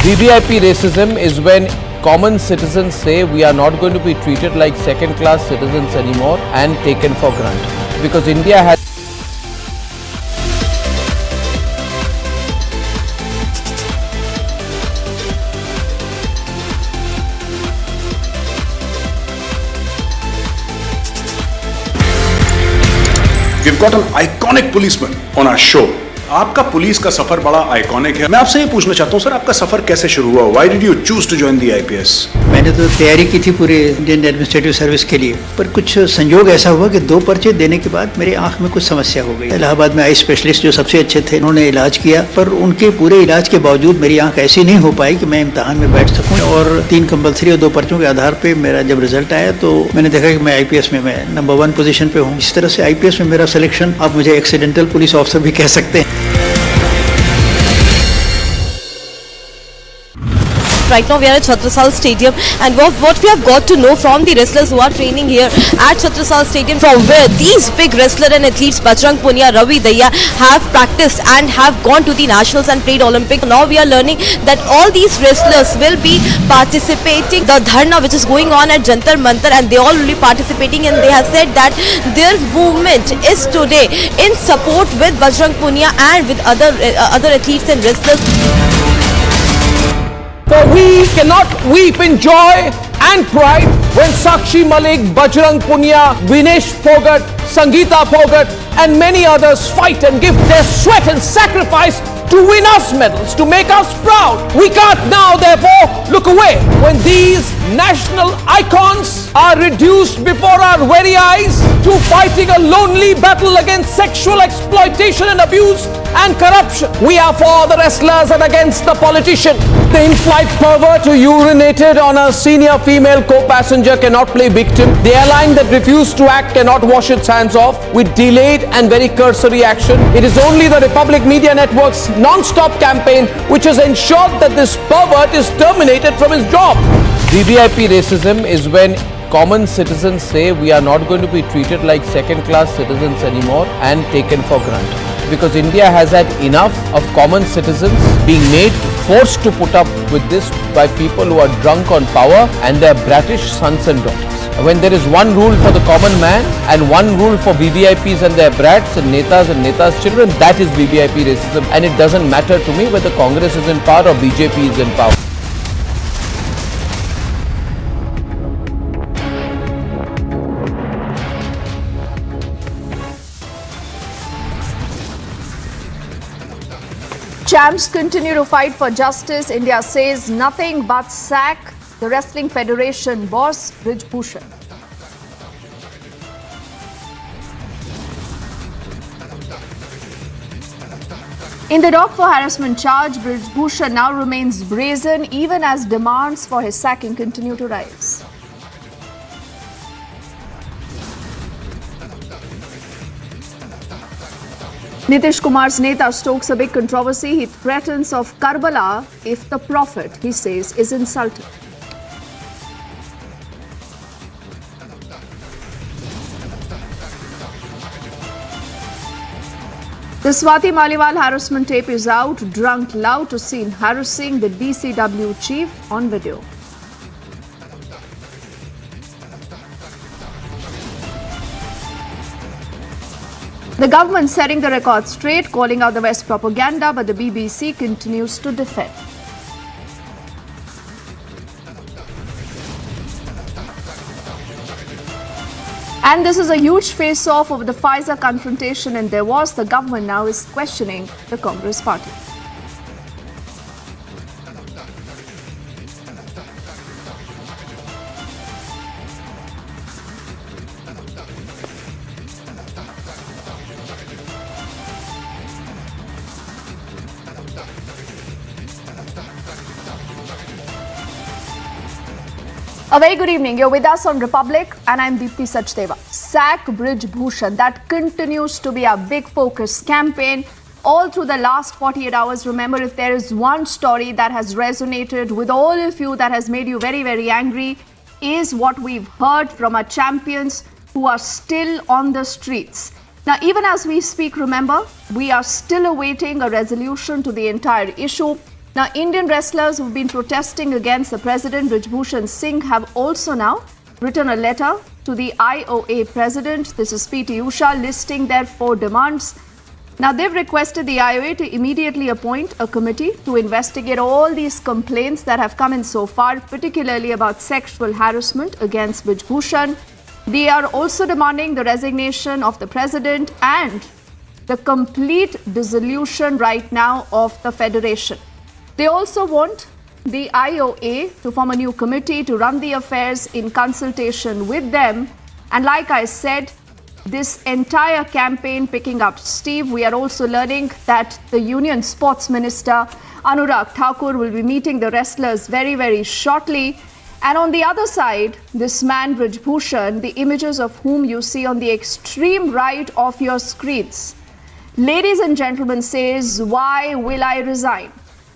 VVIP racism is when common citizens say we are not going to be treated like second-class citizens anymore and taken for granted. Because India has We've got an iconic policeman on our show. आपका police का सफर बड़ा iconic है। मैं आपसे ये पूछना चाहता हूँ सर, आपका सफर कैसे शुरू हुआ? Why did you choose to join the IPS? मैंने तो तैयारी की थी पूरे इंडियन एडमिनिस्ट्रेटिव सर्विस के लिए, पर कुछ संयोग ऐसा हुआ कि 2 पर्चे देने के बाद मेरी आंख में कुछ समस्या हो गई। इलाहाबाद में आई स्पेशलिस्ट जो सबसे अच्छे थे, उन्होंने इलाज किया, पर उनके पूरे इलाज के बावजूद मेरी आंख ऐसी नहीं हो पाई कि मैं इम्तहान में बैठ सकूँ। और 3 कंपल्सरी और 2 पर्चों के आधार पर मेरा जब रिजल्ट आया तो मैंने देखा कि मैं IPS में मैं नंबर 1 पोजीशन पे हूँ। इस तरह से IPS में मेरा सिलेक्शन, आप मुझे एक्सीडेंटल पुलिस ऑफिसर भी कह सकते हैं। Right now we are at Chhatrasal Stadium, and what we have got to know from the wrestlers who are training here at Chhatrasal Stadium, from where these big wrestler and athletes Bajrang Punia, Ravi Daya have practiced and have gone to the nationals and played Olympic. Now we are learning that all these wrestlers will be participating the dharna which is going on at Jantar Mantar, and they all will be participating, and they have said that their movement is today in support with Bajrang Punia and with other athletes and wrestlers. For we cannot weep in joy and pride when Sakshi Malik, Bajrang Punia, Vinesh Phogat, Sangeeta Phogat and many others fight and give their sweat and sacrifice to win us medals, to make us proud. We can't now therefore look away when these national icons are reduced before our very eyes to fighting a lonely battle against sexual exploitation and abuse and corruption. We are for the wrestlers and against the politician. The in-flight pervert who urinated on a senior female co-passenger cannot play victim. The airline that refused to act cannot wash its hands off with delayed and very cursory action. It is only the Republic Media Network's non-stop campaign which has ensured that this pervert is terminated from his job. VVIP racism is when common citizens say we are not going to be treated like second-class citizens anymore and taken for granted. Because India has had enough of common citizens being made forced to put up with this by people who are drunk on power and their bratish sons and daughters. When there is one rule for the common man and one rule for VVIPs and their brats and netas' children, that is VVIP racism, and it doesn't matter to me whether Congress is in power or BJP is in power. Champs continue to fight for justice. India says nothing but sack the Wrestling Federation boss Brijbhushan. In the dock for harassment charge, Brij Bhushan now remains brazen even as demands for his sacking continue to rise. Nitish Kumar's Neta stokes a big controversy. He threatens of Karbala if the prophet, he says, is insulted. The Swati Maliwal harassment tape is out. Drunk loud to seen harassing the DCW chief on video. The government setting the record straight, calling out the West propaganda, but the BBC continues to defend. And this is a huge face-off over the Pfizer confrontation in Davos. The government now is questioning the Congress party. A very good evening. You're with us on Republic and I'm Deepthi Sachdeva. Sack Brij Bhushan, that continues to be a big focus campaign all through the last 48 hours. Remember, if there is one story that has resonated with all of you, that has made you very, very angry, is what we've heard from our champions who are still on the streets. Now, even as we speak, remember, we are still awaiting a resolution to the entire issue. Now, Indian wrestlers who've been protesting against the president, Brij Bhushan Singh, have also now written a letter to the IOA president. This is PT Usha, listing their 4 demands. Now, they've requested the IOA to immediately appoint a committee to investigate all these complaints that have come in so far, particularly about sexual harassment against Brij Bhushan. They are also demanding the resignation of the president and the complete dissolution right now of the federation. They also want the IOA to form a new committee to run the affairs in consultation with them. And like I said, this entire campaign picking up steam. We are also learning that the Union Sports Minister Anurag Thakur will be meeting the wrestlers very, very shortly. And on the other side, this man Brij Bhushan, the images of whom you see on the extreme right of your screens. Ladies and gentlemen, says, "Why will I resign?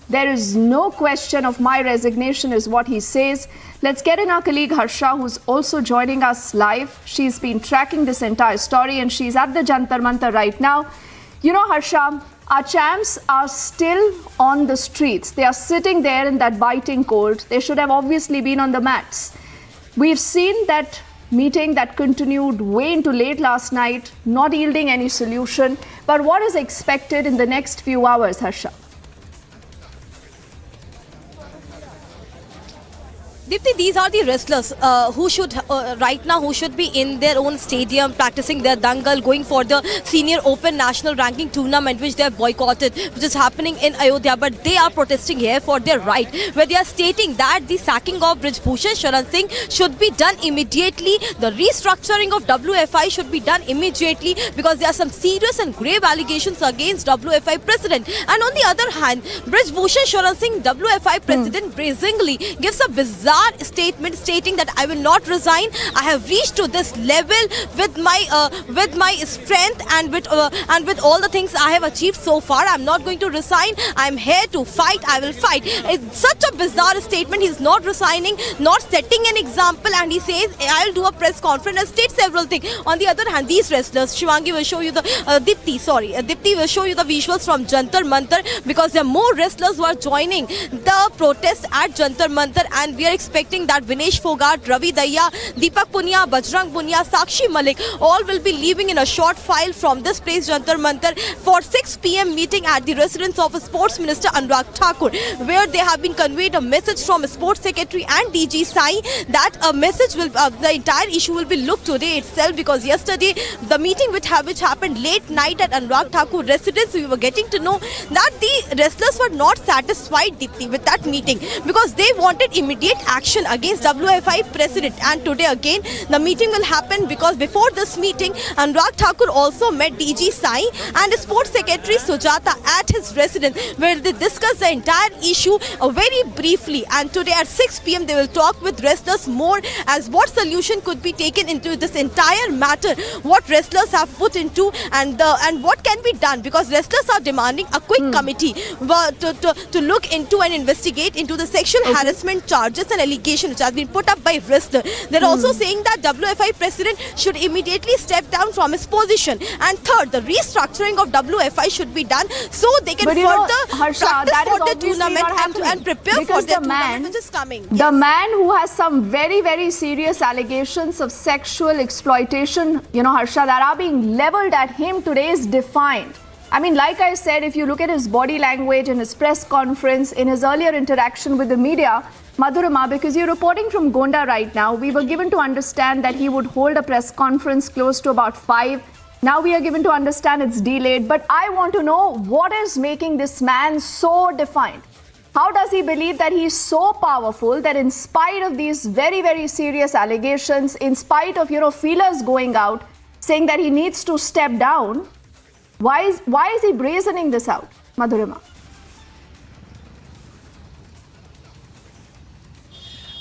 There is no question of my resignation," is what he says. Let's get in our colleague Harsha, who's also joining us live. She's been tracking this entire story and she's at the Jantar Mantar right now. You know, Harsha, our champs are still on the streets. They are sitting there in that biting cold. They should have obviously been on the mats. We've seen that meeting that continued way into late last night, not yielding any solution. But what is expected in the next few hours, Harsha? Deepthi, these are the wrestlers who should right now who should be in their own stadium practicing their dangal, going for the senior open national ranking tournament which they have boycotted, which is happening in Ayodhya. But they are protesting here for their right, where they are stating that the sacking of Brij Bhushan Singh should be done immediately. The restructuring of WFI should be done immediately because there are some serious and grave allegations against WFI president. And on the other hand, Brij Bhushan Singh, WFI president, brazenly gives a bizarre statement stating that I will not resign. I have reached to this level with my strength and with all the things I have achieved so far. I'm not going to resign. I'm here to fight. I will fight. It's such a bizarre statement. He's not resigning, not setting an example, and he says I'll do a press conference and state several things. On the other hand, these wrestlers, Shivangi will show you the Deepthi will show you the visuals from Jantar Mantar, because there are more wrestlers who are joining the protest at Jantar Mantar, and we are expecting that Vinesh Fogart, Ravi Daya, Deepak Punia, Bajrang Punia, Sakshi Malik all will be leaving in a short file from this place, Jantar Mantar, for 6 p.m. meeting at the residence of Sports Minister Anurag Thakur, where they have been conveyed a message from Sports Secretary and DG Sai that a message will, the entire issue will be looked today itself, because yesterday the meeting which happened late night at Anurag Thakur residence, we were getting to know that the wrestlers were not satisfied, Deepthi, with that meeting, because they wanted immediate action against WFI president. And today again the meeting will happen, because before this meeting Anurag Thakur also met DG Sai and Sports Secretary Sujata at his residence, where they discussed the entire issue very briefly. And today at 6 p.m. they will talk with wrestlers more as what solution could be taken into this entire matter, what wrestlers have put into, and what can be done, because wrestlers are demanding a quick committee to look into and investigate into the sexual harassment charges and allegations which have been put up by wrestler. They're also saying that WFI president should immediately step down from his position. And third, the restructuring of WFI should be done so they can further Harsha, practice for the tournament and prepare for the tournament which is coming. The man who has some very, very serious allegations of sexual exploitation, Harsha, that are being leveled at him today is Defiant. I mean, like I said, if you look at his body language in his press conference, in his earlier interaction with the media, Madhurima, because you're reporting from Gonda right now, we were given to understand that he would hold a press conference close to about 5. Now we are given to understand it's delayed. But I want to know what is making this man so defiant. How does he believe that he is so powerful that in spite of these very, very serious allegations, in spite of, feelers going out, saying that he needs to step down, why is he brazening this out, Madhurima?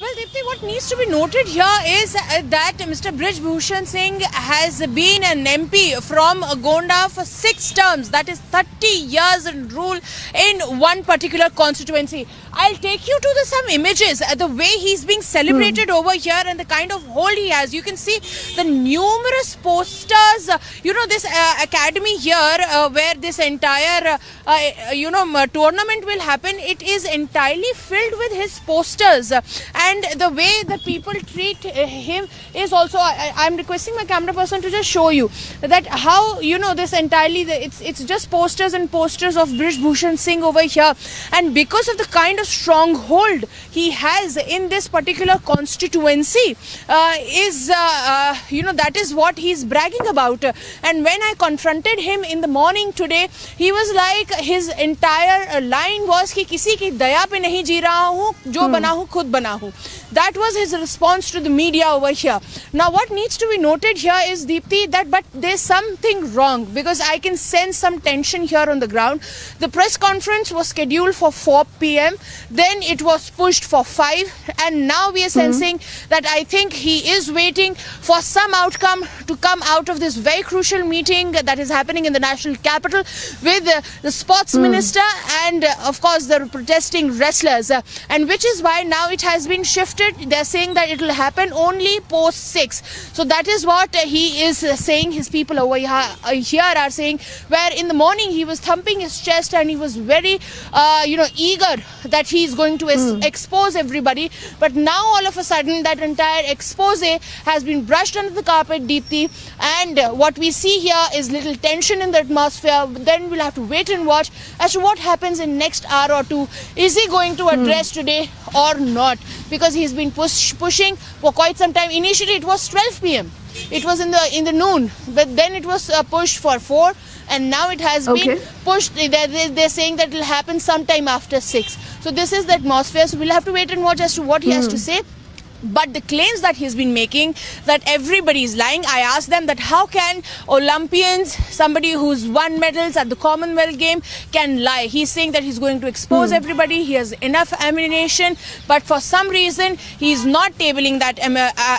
Well, Deepthi, what needs to be noted here is that Mr. Brij Bhushan Singh has been an MP from Gonda for 6 terms. That is 30 years in rule in one particular constituency. I'll take you to some images, the way he's being celebrated over here and the kind of hold he has. You can see the numerous posters, this academy here where this entire, tournament will happen. It is entirely filled with his posters. And the way that people treat him is also, I'm requesting my camera person to just show you that how, this entirely, it's just posters and posters of Brij Bhushan Singh over here. And because of the kind of stronghold he has in this particular constituency, that is what he's bragging about. And when I confronted him in the morning today, he was like, his entire line was कि किसी की दया पे नहीं जी रहा हूँ, जो बना हूँ खुद बना हूँ. That was his response to the media over here. Now what needs to be noted here is, Deepthi, but there's something wrong, because I can sense some tension here on the ground. The press conference was scheduled for 4 p.m. Then it was pushed for 5, and now we are sensing that I think he is waiting for some outcome to come out of this very crucial meeting that is happening in the national capital with the sports minister and of course the protesting wrestlers, and which is why now it has been shifted. They're saying that it will happen only post 6. So that is what he is saying. His people over here are saying, where in the morning he was thumping his chest and he was very eager that he is going to expose everybody. But now all of a sudden that entire expose has been brushed under the carpet, Deepthi, and what we see here is little tension in the atmosphere. Then we'll have to wait and watch as to what happens in next hour or two. Is he going to address today or not? Because he's been pushing for quite some time. Initially it was 12 p.m. It was in the noon, but then it was pushed for 4, and now it has been pushed. They're saying that it will happen sometime after 6. So this is the atmosphere. So we'll have to wait and watch as to what he has to say. But the claims that he's been making, that everybody is lying, I asked them that how can Olympians, somebody who's won medals at the Commonwealth game, can lie? He's saying that he's going to expose everybody, he has enough ammunition, but for some reason he's not tabling that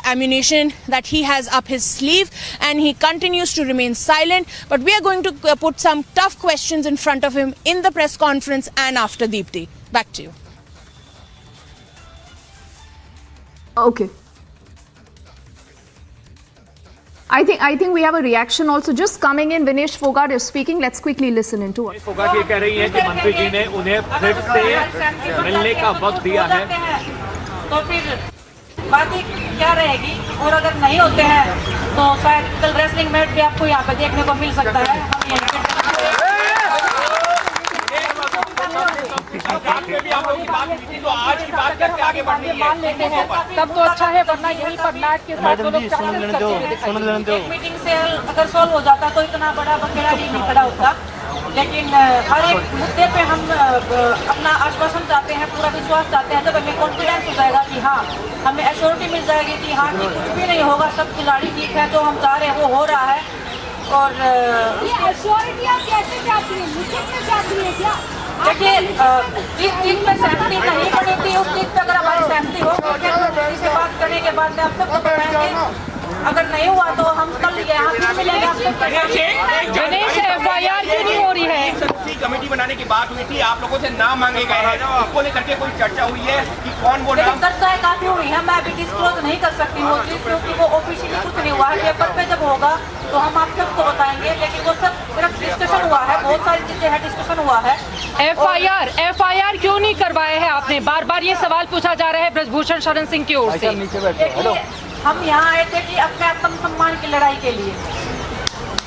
ammunition that he has up his sleeve, and he continues to remain silent. But we are going to put some tough questions in front of him in the press conference and after. Deepthi, back to you. Okay. I think we have a reaction also just coming in. Vinesh Fogart is speaking. Let's quickly listen into it. Fogart ये कह रही हैं कि मंत्री जी ने उन्हें फिर से मिलने का वक्त दिया है. तो फिर बाकी क्या रहेगी, और अगर नहीं होते हैं तो शायद कल रेसलिंग मैच भी आपको यहाँ पे देखने को मिल सकता है. हम यहाँ तो आज की बात करके आगे बढ़नी है, तब तो अच्छा है, वरना यही पर नाट के साथ लोग मीटिंग से अगर सॉल्व हो जाता तो इतना बड़ा बखेड़ा ही नहीं खड़ा होता. लेकिन हर एक मुद्दे पे हम अपना आश्वासन चाहते हैं, पूरा विश्वास चाहते हैं. जब हमें कॉन्फिडेंस हो जाएगा कि कि हाँ हमें एश्योरिटी मिल जाएगी कि हाँ कि कुछ भी नहीं होगा, सब खिलाड़ी ठीक है, जो हम चाह रहे हैं वो हो रहा है। और एश्योरिटी आप कैसे चाहती हैं, मीटिंग में चाहती हैं क्या? देखिए जिस चीज में सहमति नहीं बनी थी उस चीज पे अगर हमारी सहमति हो गई से बात करने के बाद में आप सबको बताएंगे, अगर नहीं हुआ तो हम कल यहाँ फिर मिलेंगे। गणेश एफआईआर क्यों नहीं हो रही है? कमेटी बनाने की बात हुई थी, आप लोगों से नाम मांगे गए हैं, इसको लेकर के कोई चर्चा हुई है कि कौन वो नाम? चर्चाएं काफी हुई है, मैं अभी डिस्क्लोज नहीं कर सकती वो चीज क्योंकि वो ऑफिशियली कुछ नहीं हुआ है। पेपर पे जब होगा तो हम आप सबको बताएंगे, लेकिन वो सब सिर्फ डिस्कशन हुआ है, बहुत सारी चीजें हैं, डिस्कशन हुआ है। एफआईआर क्यों नहीं करवाए हैं आपने? बार बार ये सवाल पूछा जा रहा है ब्रजभूषण शरण सिंह की ओर से। हम यहाँ आए थे कि अपने आत्मसम्मान की लड़ाई के लिए,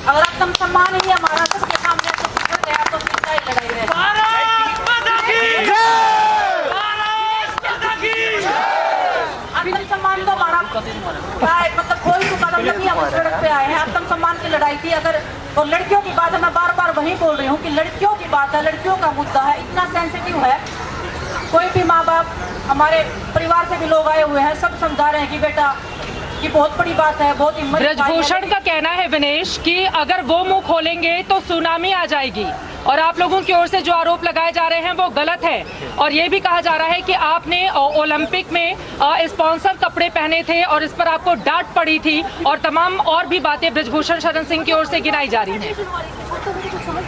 अगर आत्मसम्मान ही हमारा सबके सामने तो फिर क्या लड़ाई रहे। आत्मसम्मान तो हमारा मतलब कोई भी कदम नहीं, हम सड़क पे आए हैं, आत्मसम्मान की लड़ाई थी। अगर और लड़कियों की बात है, मैं बार बार वही बोल रही हूँ कि लड़कियों की बात है, लड़कियों का मुद्दा है, इतना सेंसिटिव है। कोई भी माँ बाप, हमारे परिवार से भी लोग आए हुए हैं, सब समझा रहे हैं कि बेटा ये बहुत बड़ी बात है, बहुत हिम्मत। ब्रजभूषण का कहना है विनेश कि अगर वो मुंह खोलेंगे तो सुनामी आ जाएगी, और आप लोगों की ओर से जो आरोप लगाए जा रहे हैं वो गलत है। और ये भी कहा जा रहा है कि आपने ओलंपिक में स्पॉन्सर कपड़े पहने थे और इस पर आपको डांट पड़ी थी, और तमाम और भी बातें ब्रजभूषण शरण सिंह की ओर से गिनाई जा रही हैं।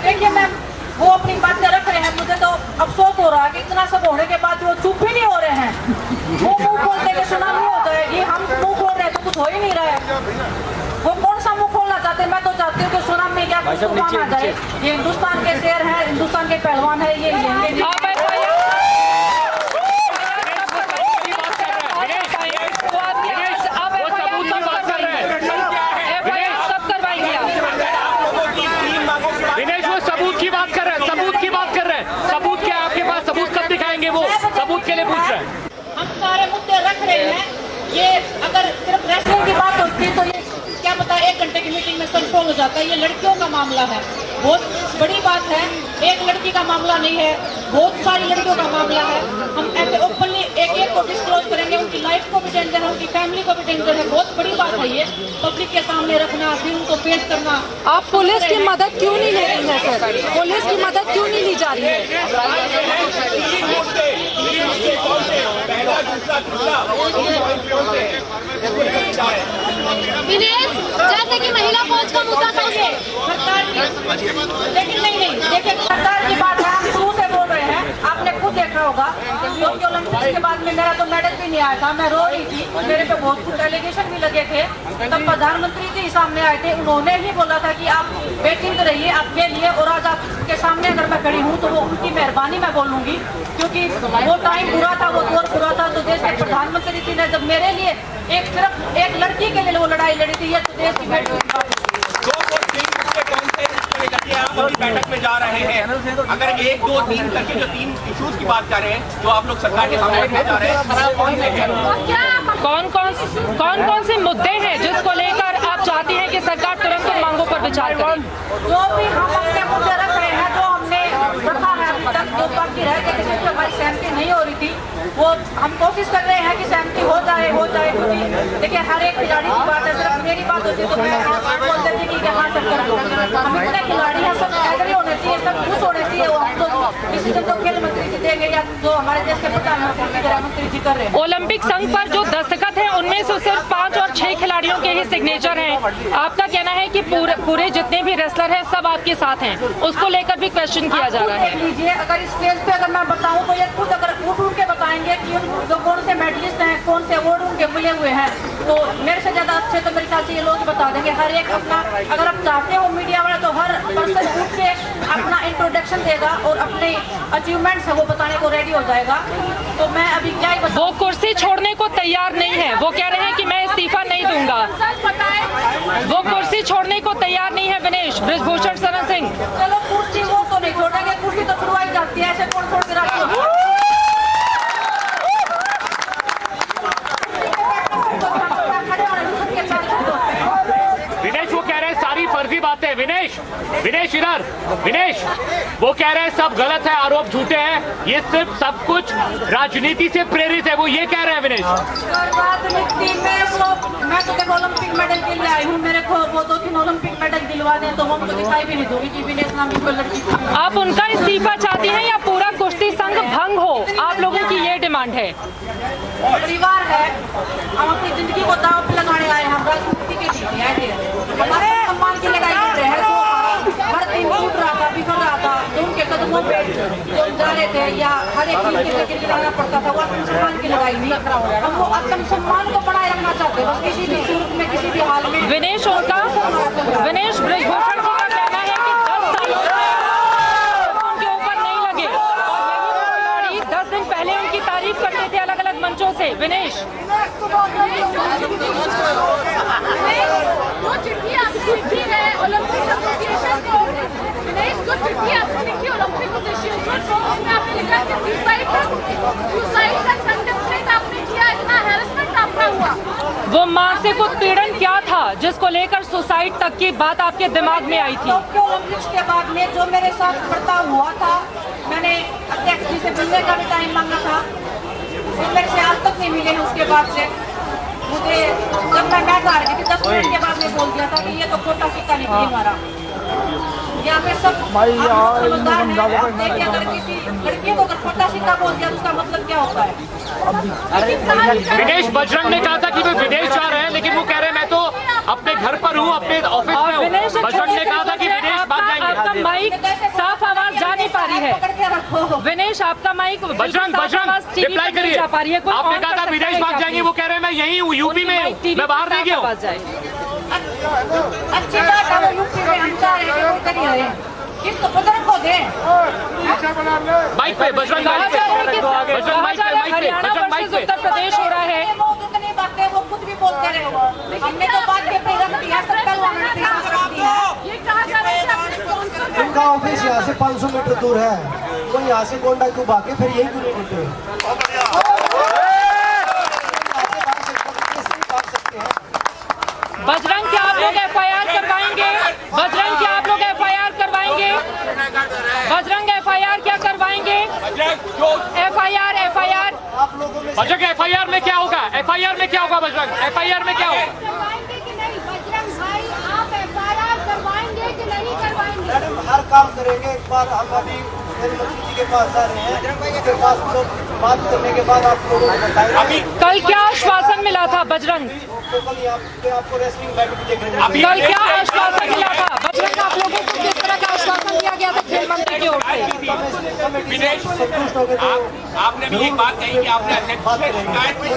देखिए मैम, वो अपनी बातें रख रहे हैं, मुझे तो अफसोस हो रहा है कि इतना सब होने के बाद वो चुप ही नहीं हो रहे हैं। वो मुंह खोलते कि सुनामी हो जाएगी, हम मुंह खोल रहे हैं तो कुछ हो ही नहीं रहा है। वो कौन सा मुंह खोलना चाहते हैं? मैं तो चाहती हूँ कि सुनामी क्या कुछ तूफान आ जाए। ये हिंदुस्तान के शेर हैं, हिंदुस्तान के पहलवान है, ये सबूत के लिए पूछ रहे हैं। हम सारे मुद्दे रख रहे हैं। ये अगर सिर्फ रेसलिंग की बात होती तो ये क्या पता 1 घंटे की मीटिंग में कंट्रोल हो जाता है। ये लड़कियों का मामला है, बहुत बड़ी बात है, एक लड़की का मामला नहीं है, बहुत सारी लड़कियों का मामला है। हम ऐसे ओपनली एक को डिस्क्लोज करेंगे, उनकी लाइफ को भी डेंजर है, उनकी फैमिली को भी डेंजर है। बहुत बड़ी बात है ये पब्लिक के सामने रखना, फिर उनको पेश करना। आप पुलिस की मदद क्यों नहीं ले रही है सर? पुलिस की मदद क्यों नहीं ली जा रही है? विनेश, जैसे कि महिला कोच का मुद्दा था सरकार की, लेकिन नहीं देखिए सरकार की बात है, हम शुरू से बोल रहे हैं, आपने खुद देखा होगा टोक्यो ओलंपिक्स के बाद में मेरा तो मेडल भी नहीं आया था, मैं रो रही थी, मेरे पे बहुत कुछ एलिगेशन भी लगे थे। तब प्रधानमंत्री जी सामने आए थे, उन्होंने ही बोला था कि आप बेटिंग रहिए आपके लिए, और आज आपके सामने अगर मैं खड़ी हूँ तो वो उनकी मेहरबानी मैं बोलूँगी, क्योंकि वो टाइम बुरा था, वो दौर बुरा था। तो देश के प्रधानमंत्री जी ने जब मेरे लिए सिर्फ एक लड़की के लिए वो लड़ाई लड़ी थी, ये तो देश की बेटी आप अभी बैठक में जा रहे हैं, अगर 1, 2, 3 करके जो 3 इश्यूज की बात कर रहे हैं जो आप लोग सरकार के सामने रखने जा रहे हैं, कौन कौन से मुद्दे हैं जिसको लेकर आप चाहती हैं कि सरकार तुरंत उन मांगों पर विचार करे? जो भी हम अपने मुद्दे रख रहे हैं, जो हमने रखा है अभी तक, जो बाकी रह गए जिससे हमारी सहमति नहीं हो रही थी, वो हम कोशिश कर रहे हैं कि सहमति हो जाए। क्योंकि देखिए हर एक खिलाड़ी की बात है, सिर्फ मेरी बात होती तो मैं बोल देती कि हाँ सब कर दो। हम इतने खिलाड़ी हैं, सब एग्री होने चाहिए, सब खुश होने चाहिए। हम तो डिसीजन तो खेल मंत्री जी देंगे या जो हमारे देश के प्रधानमंत्री गृह मंत्री जी कर रहे हैं। ओलंपिक संघ पर जो दस्तखत है उनमें से सिर्फ 5 और 6 खिलाड़ियों के ही सिग्नेचर हैं। आपका कहना है कि पूरे जितने भी रेसलर हैं सब आपके साथ हैं, उसको लेकर भी क्वेश्चन किया जा रहा है। लीजिए, अगर स्टेज पे अगर मैं बताऊं तो ये खुद अगर उठ के बताएंगे कि जो कौन से मेडलिस्ट हैं, कौन से अवार्ड उनके मिले हुए हैं, तो मेरे से ज्यादा अच्छे तो मेरे ख्याल से ये लोग बता देंगे। हर एक अपना, अगर आप चाहते हो मीडिया वाले तो हर पर्सन उठ के अपना इंट्रोडक्शन देगा और अपने अचीवमेंट्स है वो बताने को रेडी हो जाएगा। तो मैं अभी क्या ही बताऊं। वो कुर्सी छोड़ने को तैयार नहीं है, वो कह रहे हैं कि मैं इस्तीफा नहीं दूंगा। वो कुर्सी छोड़ने को तैयार नहीं है विनेश ब्रजभूषण शरण सिंह। चलो कुर्सी वो तो नहीं छोड़ेंगे, कुर्सी तो छुड़वाई जाती है, ऐसे कौन छोड़ के रखते हो? विनेश वो कह रहे हैं सारी फर्जी बातें। विनेश इधर, विनेश वो कह रहे हैं सब गलत है, आरोप झूठे हैं, ये सिर्फ सब कुछ राजनीति से प्रेरित है, वो ये कह रहे हैं विनेश। राजनीति में मैं तो देखो ओलंपिक मेडल के लिए आई हूँ, मेरे को वो 2-3 ओलंपिक मेडल दिलवा दें तो वो मुझे दिखाई भी नहीं दूंगी कि विनेश नाम की कोई लड़की। आप उनका इस्तीफा चाहती हैं या पूरा कुश्ती संघ भंग हो, आप लोगों की ये डिमांड है? परिवार है, हम अपनी जिंदगी को दांव पे लगाने आए हैं, हम राजनीति के लिए आए थे, हमारे सम्मान की लड़ाई कर रहे हैं। हर दिन टूट रहा था, बिखर रहा था, तो उनके कदमों पे जो जा रहे थे या हर एक चीज के लेकर गिराना पड़ता था, वो आत्मसम्मान की लड़ाई नहीं। हम वो आत्मसम्मान को बनाए रखना चाहते हैं, बस किसी भी सूरत में, किसी भी हाल में। विनेश ब्रजभूषण जी का कहना है कि 10 सालों से उनके ऊपर नहीं लगे और यही 10 दिन पहले उनकी तारीफ करते थे अलग अलग मंचों से। विनेश, जो चिट्ठी आपकी लिखी है ओलंपिक एसोसिएशन को, विनेश जो चिट्ठी आपने लिखी ओलंपिक एसोसिएशन को, उसमें आपने लिखा कि सुसाइड का कंटेम्प्ट आपने किया, इतना हैरेसमेंट आपका हुआ। वो मानसिक उत्पीड़न क्या था जिसको लेकर सुसाइड तक की बात आपके दिमाग में आई थी? ओलंपिक्स के बाद में जो मेरे साथ बर्ताव हुआ था, मैंने अध्यक्ष जी से मिलने का भी टाइम मांगा था, मेरे से आज तक नहीं मिले हैं। उसके बाद से मुझे जब मैं मैच आ रही थी 10 मिनट के बाद में बोल दिया था कि ये तो खोटा सिक्का निकली हमारा। यहाँ पे सब समझदार हैं, देखिए अगर किसी लड़की को अगर खोटा सिक्का बोल दिया तो उसका मतलब क्या होता है? विनेश, बजरंग ने कहा था कि वे विदेश जा रहे हैं, लेकिन वो कह रहे हैं मैं तो अपने घर पर हूँ, अपने ऑफिस में हूँ। बजरंग ने कहा था कि विदेश भाग जाएंगे। आपका माइक साफ आवाज जा नहीं पा रही है। विनेश, आपका माइक बजरंग रिप्लाई करिए। आपने कहा था विदेश भाग जाएंगे, वो कह रहे हैं मैं यही हूँ, यूपी में हूँ, मैं बाहर नहीं गया हूँ। अच्छी बात है, वो यूपी में हम जा रहे हैं, करिए किसको बजरंग को दें बाइक पे, बजरंग बाइक पे, बजरंग बाइक पे, बजरंग बाइक पे। उत्तर प्रदेश हो रहा है, वो कितनी बातें वो खुद भी बोलते रहे, हमने तो बात के पे रख दिया, सब कल ये कहा जा रहा है कि आपने स्पॉन्सर उनका ऑफिस यहाँ से 500 मीटर दूर है, वो यहाँ से गोंडा क्यों भागे, फिर यही क्यों नहीं करते? बजरंग क्या आप लोग FIR करवाएंगे? बजरंग क्या आप लोग FIR करवाएंगे? बजरंग FIR क्या करवाएंगे? FIR बजरंग FIR में क्या होगा? FIR में क्या होगा? बजरंग FIR में क्या होगा? करवाएंगे कि नहीं? बजरंग भाई, आप FIR करवाएंगे कि नहीं करवाएंगे? मैडम, हर काम करेंगे। एक बार हम अभी मंत्री जी के पास जा रहे हैं, उसके पास बात करने के बाद आप लोगों को बताएंगे। कल क्या आश्वासन मिला था बजरंग? आपको रेसलिंग मैच भी देखने कल क्या आश्वासन मिला था बजरंग? आप लोगों को किस तरह का आश्वासन दिया गया था खेल मंत्री की ओर से? विनेश, आपने भी एक बात कही कि आपने अध्यक्ष से शिकायत की थी,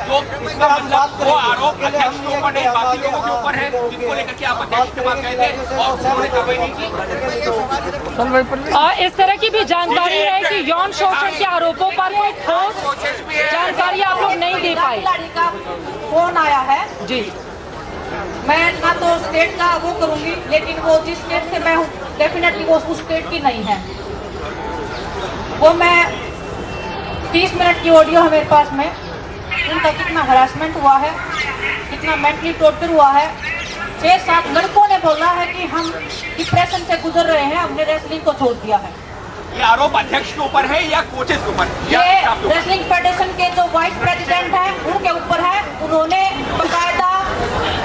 तो इसका मतलब वो आरोप अध्यक्ष के ऊपर नहीं, बाकी लोगों के ऊपर है, जिनको लेकर के आप अध्यक्ष के पास गए थे और उन्होंने कार्रवाई नहीं की। इस तरह की भी जानकारी है कि यौन शोषण के आरोपों पर कोई ठोस जानकारी आप लोग नहीं दे पाए। का फोन आया है जी, मैं ना तो स्टेट का वो करूंगी, लेकिन वो जिस स्टेट से मैं हूँ डेफिनेटली वो उस स्टेट की नहीं है। वो मैं 30 मिनट की ऑडियो है मेरे पास में, उनका कितना हरासमेंट हुआ है, कितना मेंटली टॉर्चर हुआ है। 6-7 लड़कों ने बोला है कि हम डिप्रेशन से गुजर रहे हैं, हमने रेसलिंग को छोड़ दिया है। ये आरोप अध्यक्ष के ऊपर है या कोचेस के ऊपर? ये रेसलिंग फेडरेशन के जो वाइस प्रेसिडेंट हैं उनके ऊपर है। उन्होंने बकायदा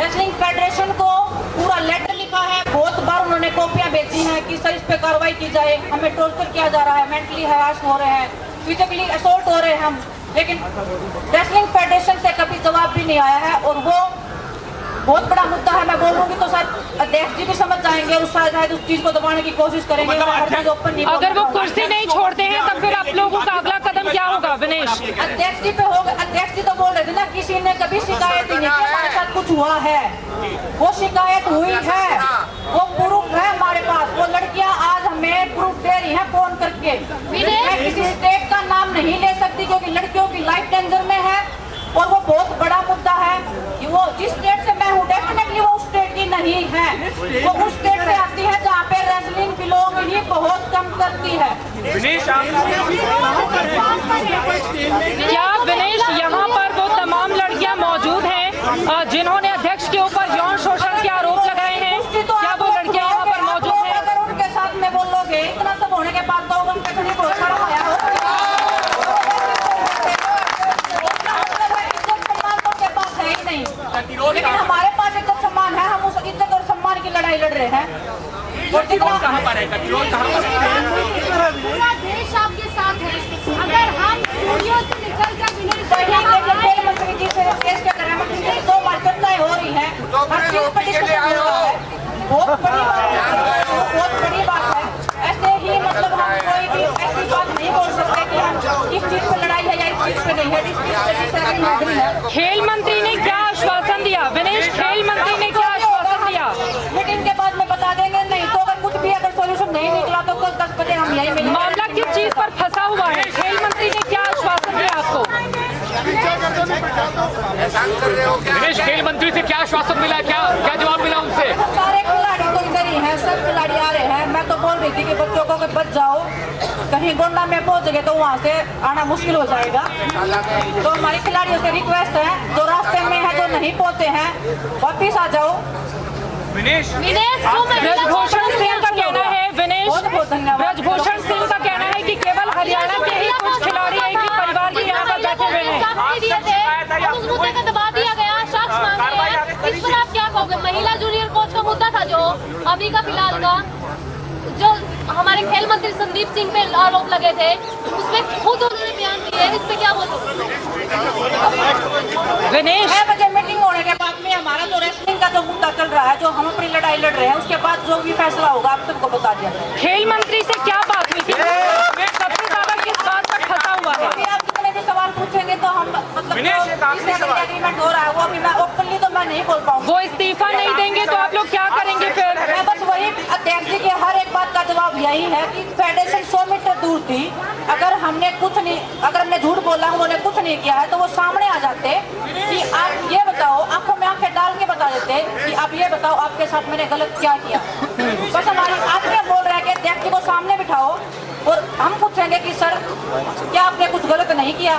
रेसलिंग फेडरेशन को पूरा लेटर लिखा है, बहुत बार उन्होंने कॉपियां भेजी हैं कि सर इस पे कार्रवाई की जाए, हमें टॉर्चर किया जा रहा है, मेंटली हरास हो रहे हैं, फिजिकली असॉल्ट हो रहे हैं हम, लेकिन रेसलिंग फेडरेशन से कभी जवाब भी नहीं आया है। और वो बहुत बड़ा मुद्दा है, मैं बोलूंगी तो शायद अध्यक्ष जी भी समझ जाएंगे और शायद उस चीज को दबाने की कोशिश करेंगे। अगर वो कुर्सी नहीं छोड़ते हैं तब फिर आप लोगों का अगला कदम क्या होगा? विनेश, अध्यक्ष जी पे होगा, अध्यक्ष जी तो बोल रहे थे ना किसी ने कभी शिकायत नहीं की, हमारे साथ कुछ हुआ है, वो शिकायत हुई है, वो प्रूफ है हमारे पास, वो लड़कियां आज हमें प्रूफ दे रही है फोन करके। मैं किसी स्टेट का नाम नहीं ले सकती क्योंकि लड़कियों की लाइफ डेंजर में है और वो बहुत बड़ा मुद्दा है। वो जिस स्टेट से मैं हूँ डेफिनेटली वो उस स्टेट की नहीं है, वो उस स्टेट से आती है जहाँ पे रेसलिंग बिलोंग बहुत कम करती है। विनेश, क्या विनेश यहाँ पर वो तमाम लड़कियाँ मौजूद हैं जिन्होंने अध्यक्ष के ऊपर यौन शोषण के आरोप लगाए हैं? क्या वो लड़कियाँ यहाँ पर मौजूद हैं? अगर उनके साथ में बोलोगे इतना रहेगा, ट्रोल कहाँ पर सकते हैं? पूरा देश आपके साथ है। अगर हम स्टूडियो से निकल कर खेल मंत्री जी से रिक्वेस्ट कर रहे हैं, मंत्री जी 2 बार चर्चाएं हो रही हैं, हर चीज पर डिस्कशन हो रहा है, बहुत बड़ी बात है। ऐसे ही मतलब हम कोई भी ऐसी बात नहीं बोल सकते कि हम इस चीज पे लड़ाई है या इस चीज पे नहीं है। इस चीज पे नौकरी है। खेल मंत्री ने क्या आश्वासन दिया विनेश? खेल मंत्री ने क्या आश्वासन दिया? मीटिंग के बाद में बता देंगे, नहीं तो अगर कुछ भी अगर सोल्यूशन नहीं निकला तो कल 10 बजे हम यही मिलेंगे। मामला किस चीज पर फंसा हुआ है? खेल मंत्री ने क्या आश्वासन दिया आपको? विनेश, खेल मंत्री से क्या आश्वासन मिला, क्या जवाब मिला उनसे? सारे खिलाड़ी तो इधर ही हैं, सब खिलाड़ी आ रहे हैं। मैं तो बोल रही थी कि बच्चों को बच जाओ, कहीं गोंडा में पहुंच गए तो वहाँ से आना मुश्किल हो जाएगा। तो हमारे खिलाड़ियों से रिक्वेस्ट है, जो रास्ते में है जो नहीं पहुंचे हैं वापिस आ जाओ। ब्रजभूषण सिंह का कहना है ब्रजभूषण सिंह का कहना है कि केवल हरियाणा के ही कुछ खिलाड़ी एक ही परिवार के यहाँ पर बैठे हुए हैं। उस मुद्दे का दबा दिया गया, साक्ष्य मांगे हैं, इस पर आप क्या कहोगे? महिला जूनियर कोच का मुद्दा था जो अभी का फिलहाल का, जो हमारे खेल मंत्री संदीप सिंह पे आरोप लगे थे, उसमें खुद उन्होंने बयान दिए, इस पे क्या बोलोगे? विनेश 6 बजे मीटिंग होने के बाद में हमारा जो रेसलिंग का जो मुद्दा चल रहा है, जो हम अपनी लड़ाई लड़ रहे हैं, उसके बाद जो भी फैसला होगा आप सबको बता दिया। खेल मंत्री से क्या बात हुई थी? सबसे ज्यादा किस बात पर फंसा हुआ है? आप जितने भी सवाल पूछेंगे तो हम मतलब एग्रीमेंट हो रहा है वो अभी मैं ओपनली तो मैं नहीं बोल पाऊंगा। वो इस्तीफा नहीं देंगे तो आप लोग क्या करेंगे फिर? मैं बस वही अध्यक्ष जी के हर एक बात का जवाब यही है कि फेडरेशन 100 मीटर दूर थी। अगर हमने झूठ बोला, उन्होंने कुछ नहीं किया है तो वो सामने आ जाते कि आप ये बताओ, आंखों में आंखें डाल के बता देते कि आप ये बताओ आपके साथ मैंने गलत क्या किया। बस हमारी आदमी बोल रहा है कि अध्यक्ष जी को सामने बिठाओ और हम पूछेंगे कि सर क्या आपने कुछ गलत नहीं किया।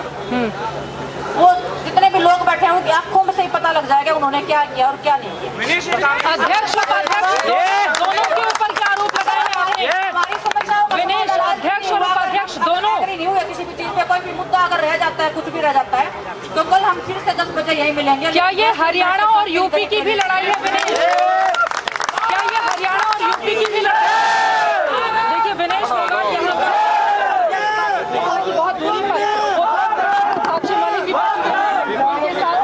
वो जितने भी लोग बैठे हैं उनकी आंखों में से ही पता लग जाएगा उन्होंने क्या किया और क्या नहीं किया। अध्यक्ष दोनों के ऊपर क्या आरोप लगाए आपने? हमारी समस्याओं का विनेश, अध्यक्ष और उपाध्यक्ष दोनों नहीं हुआ। किसी भी चीज पे कोई भी मुद्दा अगर रह जाता है, कुछ भी रह जाता है, तो कल हम फिर से 10 बजे यही मिलेंगे। क्या ये हरियाणा और यूपी की भी लड़ाई है विनेश? क्या ये हरियाणा और यूपी की भी लड़ाई? देखिए विनेश फोगाट यहाँ पर बहुत दूरी पर साक्षी मलिक भी उनके साथ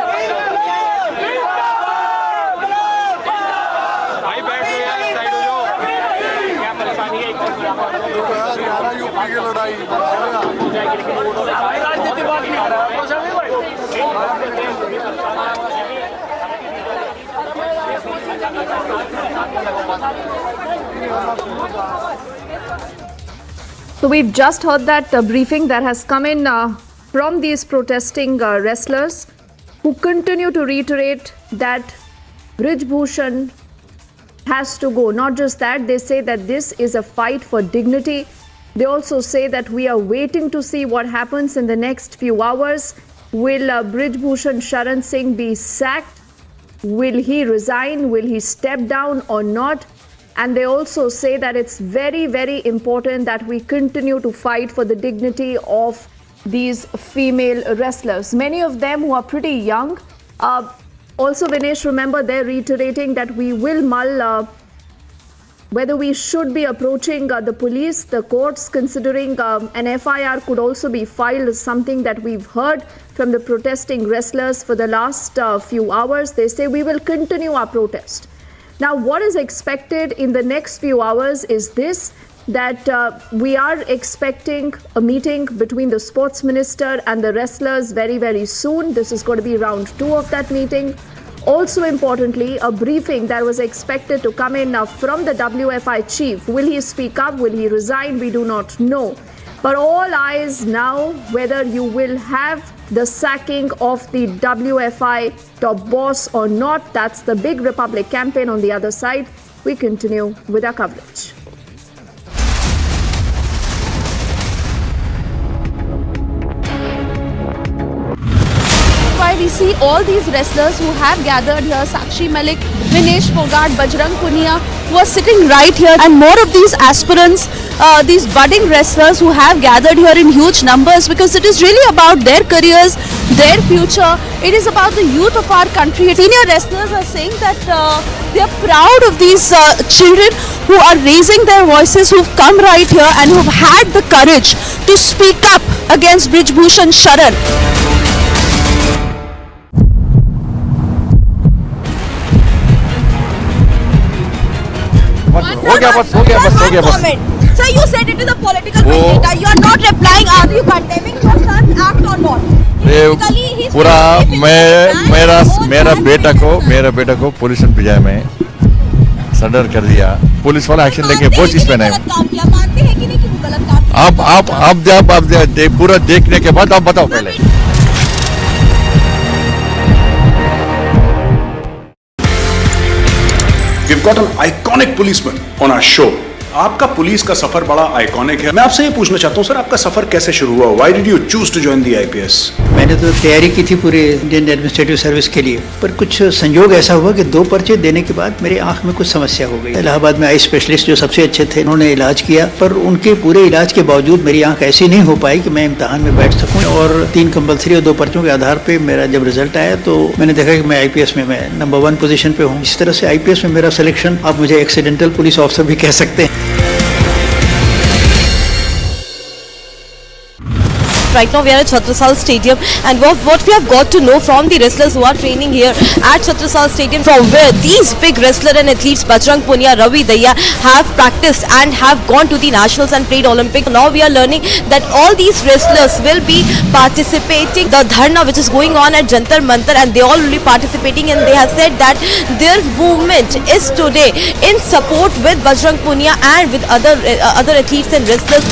भाई बैठ जाओ यार, साइड हो जाओ। क्या परेशानी है? यूपी की लड़ाई राजनीति बात नहीं कर रहा है। So we've just heard that briefing that has come in from these protesting wrestlers who continue to reiterate that Brijbhushan has to go. Not just that, they say that this is a fight for dignity. They also say that we are waiting to see what happens in the next few hours. Will Brijbhushan Sharan Singh be sacked? Will he resign? Will he step down or not? And they also say that it's very, very important that we continue to fight for the dignity of these female wrestlers. Many of them who are pretty young. Also, Vinesh, remember, they're reiterating that we will mull whether we should be approaching the police, the courts, considering an FIR could also be filed, is something that we've heard from the protesting wrestlers for the last few hours. They say we will continue our protest. Now, what is expected in the next few hours is this, that we are expecting a meeting between the sports minister and the wrestlers very, very soon. This is going to be round 2 of that meeting. Also importantly, a briefing that was expected to come in from the WFI chief. Will he speak up? Will he resign? We do not know. But all eyes now whether you will have the sacking of the WFI top boss or not. That's the big Republic campaign on the other side. We continue with our coverage. Why we see all these wrestlers who have gathered here, Sakshi Malik, Vinesh Fogart, Bajrang Punia was sitting right here, and more of these aspirants, these budding wrestlers who have gathered here in huge numbers, because it is really about their careers, their future. It is about the youth of our country. Senior wrestlers are saying that they are proud of these children who are raising their voices, who've come right here and who've had the courage to speak up against Brij Bhushan Sharan. हो गया बस. Sir, you said it is a political vendetta. You are not replying. Are you condemning your son's act or not? पूरा मेरा बेटा को police ने भिजाया में surrender कर दिया. पुलिस वाला एक्शन लेके वो चीज पे नहीं. मानते हैं कि नहीं कि वो गलत काम किया? आप पूरा देखने के बाद आप बताओ पहले. We've got an iconic policeman on our show. आपका पुलिस का सफर बड़ा आइकॉनिक है. मैं आपसे ये पूछना चाहता हूँ सर, आपका सफर कैसे शुरू हुआ? Why did you choose to join the IPS? मैंने तो तैयारी की थी पूरे इंडियन एडमिनिस्ट्रेटिव सर्विस के लिए, पर कुछ संयोग ऐसा हुआ कि 2 पर्चे देने के बाद मेरी आंख में कुछ समस्या हो गई. इलाहाबाद में आई स्पेशलिस्ट जो सबसे अच्छे थे, उन्होंने इलाज किया, पर उनके पूरे इलाज के बावजूद मेरी आंख ऐसी नहीं हो पाई कि मैं इम्तहान में बैठ सकूँ. और 3 कंपल्सरी और 2 पर्चों के आधार पर मेरा जब रिजल्ट आया तो मैंने देखा कि मैं IPS में मैं नंबर 1 पोजीशन पे हूँ. इस तरह से IPS में मेरा सिलेक्शन, आप मुझे एक्सीडेंटल पुलिस ऑफिसर भी कह सकते हैं. Right now we are at Chhatrasal Stadium, and what we have got to know from the wrestlers who are training here at Chhatrasal Stadium, from where these big wrestler and athletes Bajrang Punia, Ravi Daya have practiced and have gone to the nationals and played Olympics. Now we are learning that all these wrestlers will be participating the dharna which is going on at Jantar Mantar, and they all will be participating, and they have said that their movement is today in support with Bajrang Punia and with other athletes and wrestlers.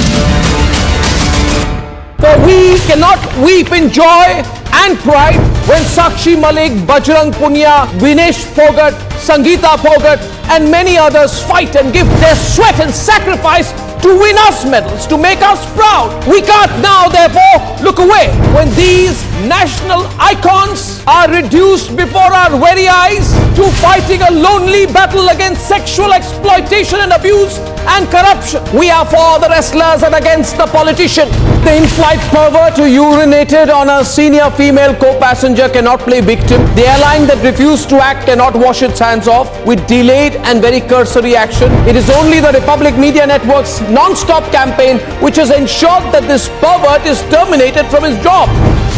For we cannot weep in joy and pride when Sakshi Malik, Bajrang Punia, Vinesh Fogart, Sangeeta Fogart and many others fight and give their sweat and sacrifice to win us medals, to make us proud. We can't now therefore look away when these national icons are reduced before our very eyes to fighting a lonely battle against sexual exploitation and abuse and corruption. We are for the wrestlers and against the politician. The in-flight pervert who urinated on a senior female co-passenger cannot play victim. The airline that refused to act cannot wash its hands off with delayed and very cursory action. It is only the Republic Media Network's non-stop campaign which has ensured that this pervert is terminated from his job.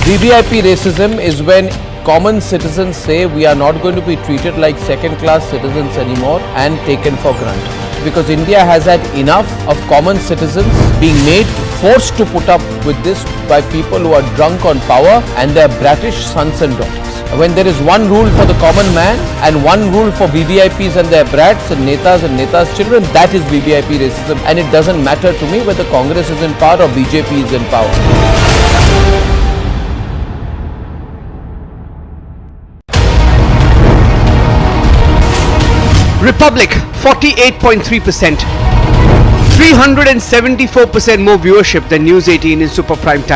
VVIP racism is when common citizens say we are not going to be treated like second-class citizens anymore and taken for granted. Because India has had enough of common citizens being forced to put up with this by people who are drunk on power and their bratish sons and daughters. When there is one rule for the common man and one rule for VVIPs and their brats and netas' children, that is VVIP racism, and it doesn't matter to me whether Congress is in power or BJP is in power. Republic 48.3%, 374% more viewership than News 18 in super prime time.